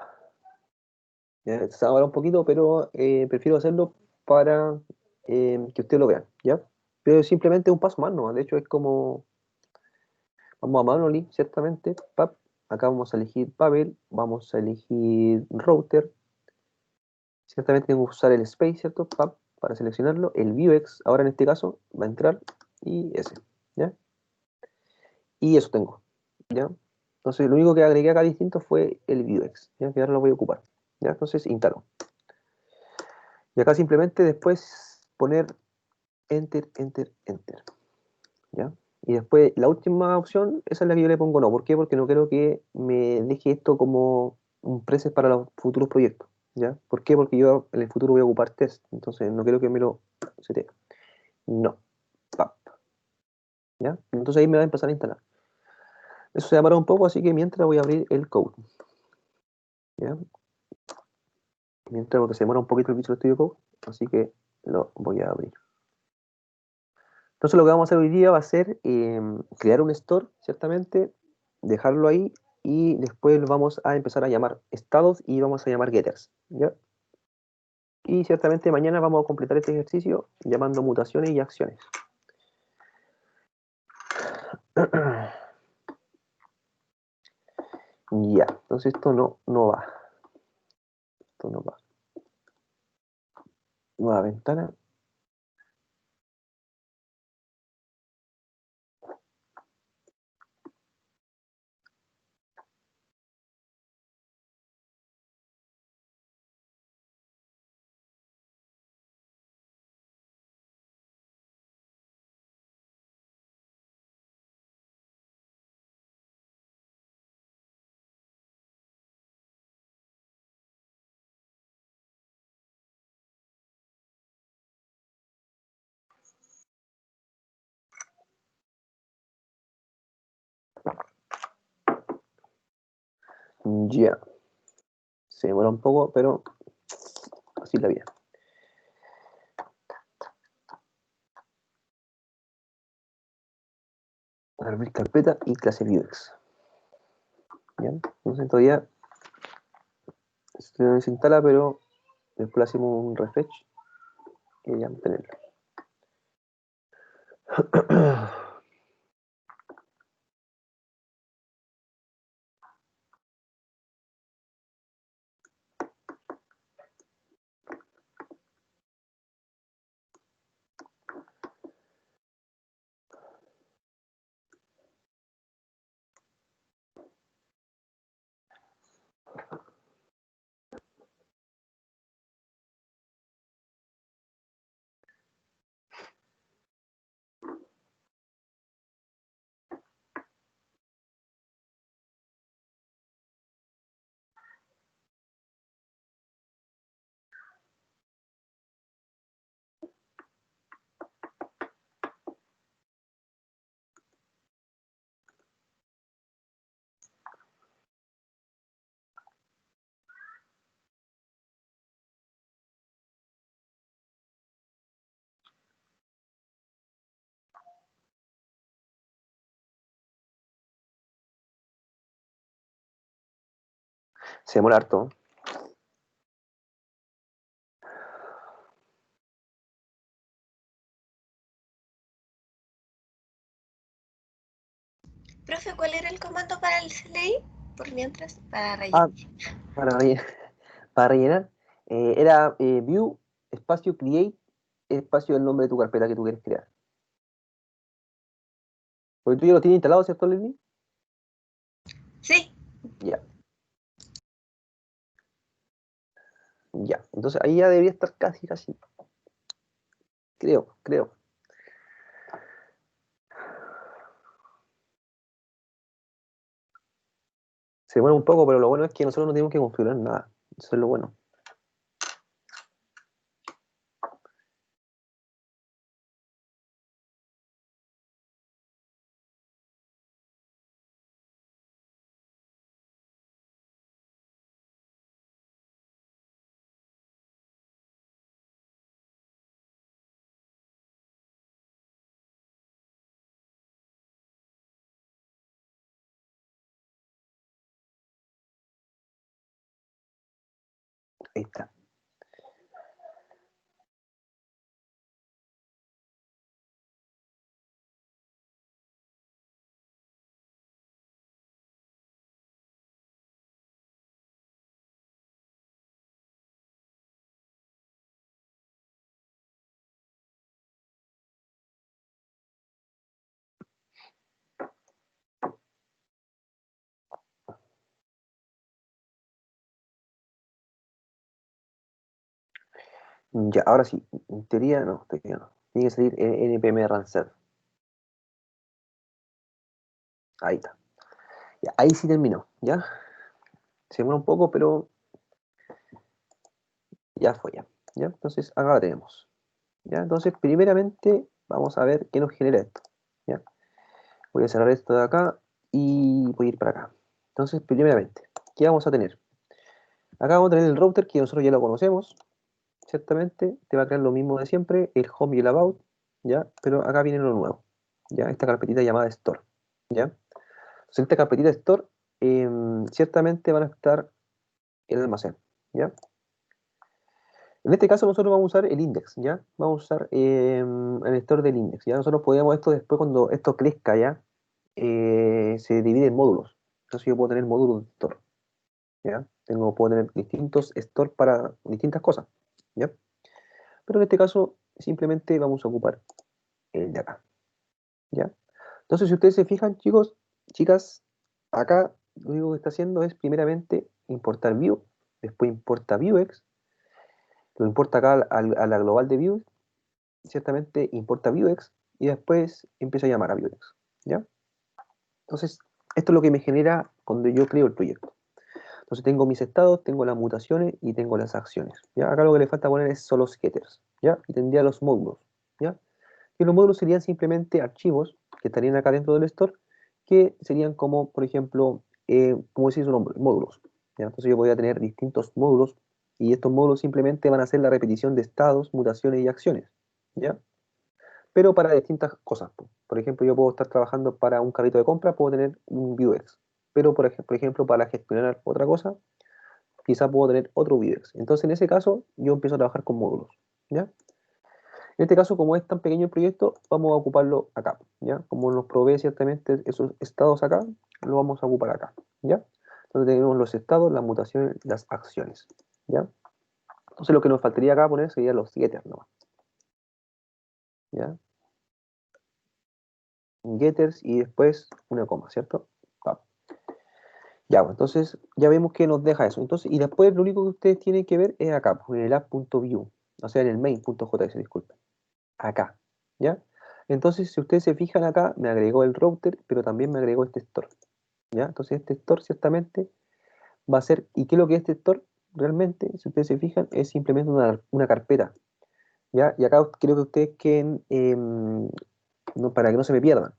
¿Ya? Se va a un poquito, pero prefiero hacerlo para que ustedes lo vean, ¿ya? Pero simplemente un paso más, ¿no? De hecho es como, vamos a manually, ciertamente, pap, acá vamos a elegir Babel, vamos a elegir router, ciertamente tengo que usar el space, ¿cierto? Pap, para seleccionarlo, el vuex, ahora en este caso, va a entrar, y ese, ¿ya? Y eso tengo, ¿ya? Entonces lo único que agregué acá distinto fue el vuex, ¿ya? Que ahora lo voy a ocupar, ¿ya? Entonces instalo. Y acá simplemente después poner enter, enter, enter, ¿ya? Y después la última opción, esa es la que yo le pongo no. ¿Por qué? Porque no quiero que me deje esto como un preset para los futuros proyectos, ¿ya? ¿Por qué? Porque yo en el futuro voy a ocupar test, entonces no quiero que me lo setee. No. Pap, ¿ya? Entonces ahí me va a empezar a instalar. Eso se va a parar un poco, así que mientras voy a abrir el code, ¿ya? Mientras, porque se demora un poquito el Visual Studio Code, así que lo voy a abrir. Entonces lo que vamos a hacer hoy día va a ser crear un store, ciertamente, dejarlo ahí y después vamos a empezar a llamar estados y vamos a llamar getters, ¿ya? Y ciertamente mañana vamos a completar este ejercicio llamando mutaciones y acciones. Ya, entonces esto no va. Esto no va. Nueva ventana. Ya. Se demora un poco, pero así es la vida. Abrir carpeta y clase Vuex. ¿Ya? Entonces todavía se instala, pero después le hacemos un refresh y ya tenerlo. Se demora harto. Profe, ¿cuál era el comando para el CLI? Por mientras, para Ah, rellenar. para rellenar, para rellenar era view, espacio create, espacio el nombre de tu carpeta que tú quieres crear. Porque tú ya lo tienes instalado, ¿cierto, Leslie? Sí. Ya. Ya. Entonces ahí ya debería estar casi, casi. Creo. Se demora un poco, pero lo bueno es que nosotros no tenemos que configurar nada. Eso es lo bueno. Ahí está. Ya, ahora sí. En teoría no. Tiene que salir npm rancid. Ahí está. Ya, ahí sí terminó. ¿Ya? Se demora un poco, pero ya fue ya. ¿Ya? Entonces acá la tenemos. ¿Ya? Entonces, primeramente, vamos a ver qué nos genera esto. ¿Ya? Voy a cerrar esto de acá y voy a ir para acá. Entonces, primeramente, ¿qué vamos a tener? Acá vamos a tener el router que nosotros ya lo conocemos, ciertamente. Te va a crear lo mismo de siempre, el home y el about, ¿ya? Pero acá viene lo nuevo, ¿ya? Esta carpetita llamada store, ¿ya? Entonces, en esta carpetita store, ciertamente van a estar el almacén, ¿ya? En este caso nosotros vamos a usar el index, ¿ya? Vamos a usar el store del index, ¿ya? Nosotros podemos esto después cuando esto crezca, ¿ya? Se divide en módulos. Entonces yo puedo tener módulos de store, ¿ya? Puedo tener distintos store para distintas cosas, ¿ya? Pero en este caso simplemente vamos a ocupar el de acá, ¿ya? Entonces si ustedes se fijan, chicos, chicas, acá lo único que está haciendo es primeramente importar view, después importa vuex, lo importa acá a la global de view, ciertamente importa vuex y después empieza a llamar a vuex, ¿ya? Entonces, esto es lo que me genera cuando yo creo el proyecto. Entonces tengo mis estados, tengo las mutaciones y tengo las acciones, ¿ya? Acá lo que le falta poner es solo los getters, ¿ya? Y tendría los módulos, ¿ya? Y los módulos serían simplemente archivos que estarían acá dentro del store, que serían como, por ejemplo, como dice su nombre, módulos, ¿ya? Entonces yo voy a tener distintos módulos y estos módulos simplemente van a ser la repetición de estados, mutaciones y acciones, ¿ya? Pero para distintas cosas. Por ejemplo, yo puedo estar trabajando para un carrito de compra, puedo tener un Vuex, pero por ejemplo, para gestionar otra cosa, quizá puedo tener otro Vuex. Entonces, en ese caso, yo empiezo a trabajar con módulos, ¿ya? En este caso, como es tan pequeño el proyecto, vamos a ocuparlo acá, ¿ya? Como nos provee ciertamente esos estados acá, lo vamos a ocupar acá, ¿ya? Entonces tenemos los estados, las mutaciones, las acciones, ¿ya? Entonces lo que nos faltaría acá poner serían los getters nomás, ¿ya? Getters y después una coma, ¿cierto? Ah. Ya, pues, entonces ya vemos que nos deja eso. Entonces, y después lo único que ustedes tienen que ver es acá, pues, en el app.view, o sea, en el main.js, disculpen. Acá, ¿ya? Entonces, si ustedes se fijan acá, me agregó el router, pero también me agregó este store, ¿ya? Entonces, este store ciertamente va a ser, ¿y qué es lo que es este store? Realmente, si ustedes se fijan, es simplemente una carpeta, ¿ya? Y acá quiero que ustedes queden, para que no se me pierdan.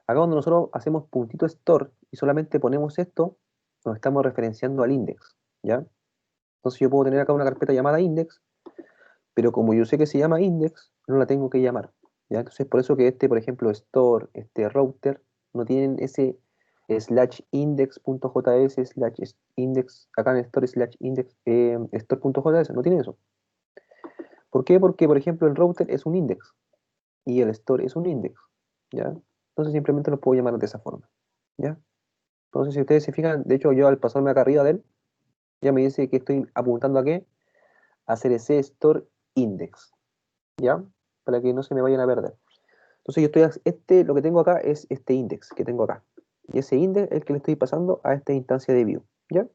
Acá cuando nosotros hacemos puntito store y solamente ponemos esto, nos estamos referenciando al index, ¿ya? Entonces yo puedo tener acá una carpeta llamada index, pero como yo sé que se llama index, no la tengo que llamar, ¿ya? Entonces por eso que este, por ejemplo, store, este router, no tienen ese slash index.js slash index, acá en store slash index store.js, no tiene eso. ¿Por qué? Porque, por ejemplo, el router es un index y el store es un index, ¿ya? Entonces simplemente lo puedo llamar de esa forma, ¿ya? Entonces, si ustedes se fijan, de hecho, yo al pasarme acá arriba de él, ya me dice que estoy apuntando a qué, a CRC Store Index, ¿ya? Para que no se me vayan a perder. Entonces, yo estoy, lo que tengo acá es este index que tengo acá. Y ese index es el que le estoy pasando a esta instancia de view, ¿ya?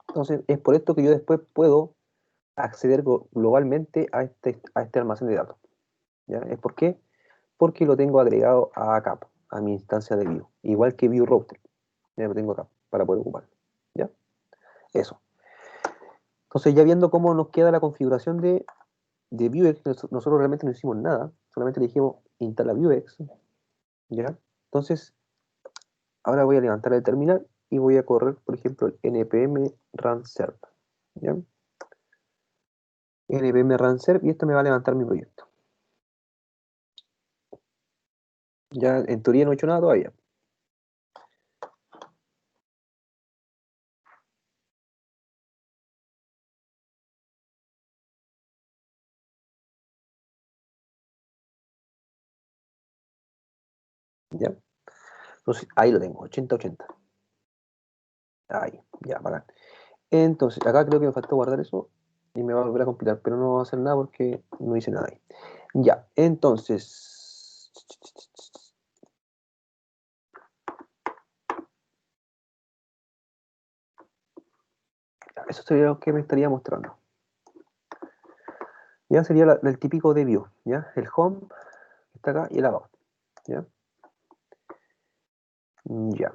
Entonces, es por esto que yo después puedo acceder globalmente a este almacén de datos, ¿ya? ¿Es por qué? Porque lo tengo agregado a acá, a mi instancia de view, igual que view router, ya lo tengo acá para poder ocuparlo, ¿ya? Eso. Entonces, ya viendo cómo nos queda la configuración de Vuex, nosotros realmente no hicimos nada, solamente le dijimos instala Vuex, ¿ya? Entonces, ahora voy a levantar el terminal y voy a correr, por ejemplo, el npm run serve, ¿ya? npm run serve, y esto me va a levantar mi proyecto. Ya en teoría no he hecho nada todavía. ¿Ya? Entonces, ahí lo tengo, 80-80. Ahí, ya, bacán. Entonces, acá creo que me faltó guardar eso y me va a volver a compilar, pero no va a hacer nada porque no hice nada ahí. Ya, entonces... Eso sería lo que me estaría mostrando. Ya sería el típico de view, ¿ya? El home, que está acá, y el about, ¿ya? Ya.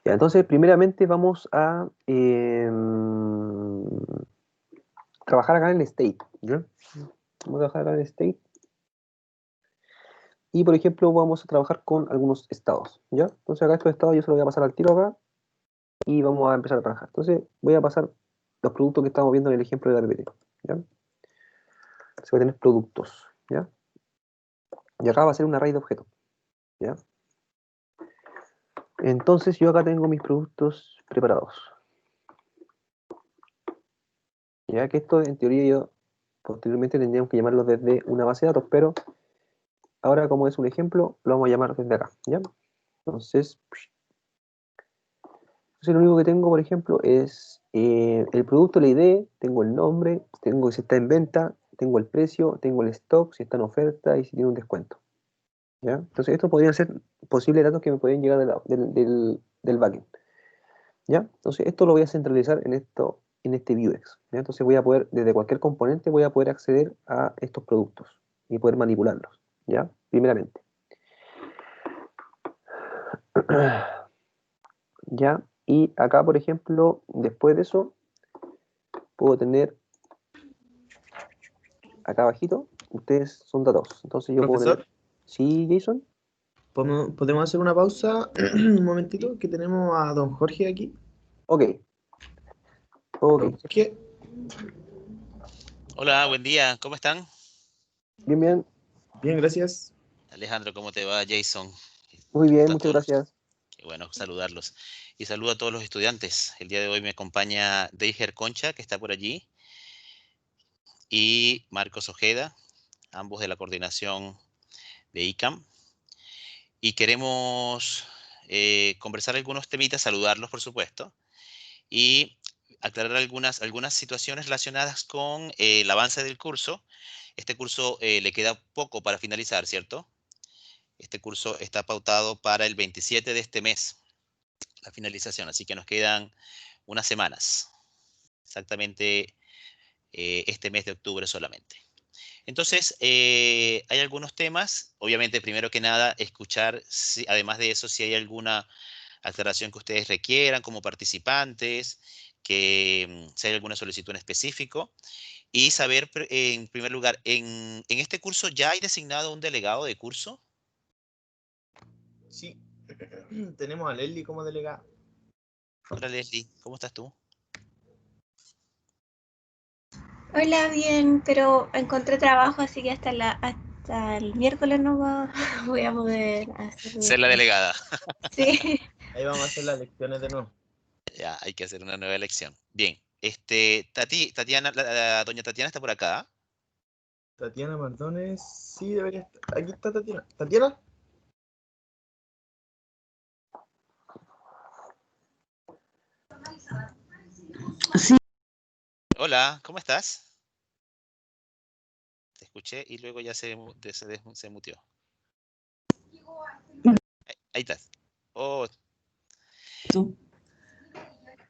Ya, entonces, primeramente vamos a trabajar acá en el state, ¿ya? Vamos a trabajar acá en el state. Y, por ejemplo, vamos a trabajar con algunos estados, ¿ya? Entonces, acá estos estados yo se los voy a pasar al tiro acá y vamos a empezar a trabajar. Entonces, voy a pasar los productos que estamos viendo en el ejemplo de la PPT, ¿ya? Se va a tener productos, ¿ya? Y acá va a ser un array de objetos, ¿ya? Entonces, yo acá tengo mis productos preparados. Ya que esto, en teoría, yo posteriormente tendríamos que llamarlo desde una base de datos, pero ahora, como es un ejemplo, lo vamos a llamar desde acá, ¿ya? Entonces, lo único que tengo, por ejemplo, es el producto, la ID, tengo el nombre, tengo si está en venta, tengo el precio, tengo el stock, si está en oferta y si tiene un descuento, ¿ya? Entonces, estos podrían ser posibles datos que me pueden llegar del backend, ¿ya? Entonces, esto lo voy a centralizar en este Vuex, ¿ya? Entonces, voy a poder, desde cualquier componente, voy a poder acceder a estos productos y poder manipularlos, ¿ya? Primeramente. ¿Ya? Y acá, por ejemplo, después de eso, puedo tener acá abajito, ustedes son datos. Entonces yo puedo Profesor, tener... ¿Sí, Jason? ¿podemos hacer una pausa un momentito? Que tenemos a don Jorge aquí. Ok, ok. Don Jorge, Hola, buen día, ¿cómo están? Bien, bien. bien, gracias. Alejandro, ¿cómo te va? Jason, Muy ¿cómo bien, están muchas todos? gracias. Qué bueno saludarlos. Y saludo a todos los estudiantes. El día de hoy me acompaña Deiger Concha, que está por allí, y Marcos Ojeda, ambos de la coordinación de ICAM. Y queremos conversar algunos temitas, saludarlos, por supuesto, y aclarar algunas situaciones relacionadas con el avance del curso. Este curso le queda poco para finalizar, ¿cierto? Este curso está pautado para el 27 de este mes, la finalización, así que nos quedan unas semanas, exactamente este mes de octubre solamente. Entonces, hay algunos temas, obviamente, primero que nada, escuchar, además de eso, si hay alguna aclaración que ustedes requieran como participantes, si hay alguna solicitud en específico, y saber, en primer lugar, en este curso ya hay designado un delegado de curso. Sí, tenemos a Leslie como delegada. Hola Leslie, ¿cómo estás tú? Hola, bien, pero encontré trabajo, así que hasta el miércoles no voy a poder hacer Ser la delegada. Sí. Ahí vamos a hacer las lecciones de nuevo. Ya, hay que hacer una nueva elección. Bien. Tatiana, doña Tatiana está por acá. Tatiana Mardones, sí, debería estar. Aquí está Tatiana. ¿Tatiana? Sí, Hola, ¿cómo estás? Te escuché y luego ya se muteó. Ahí estás. Oh, tú.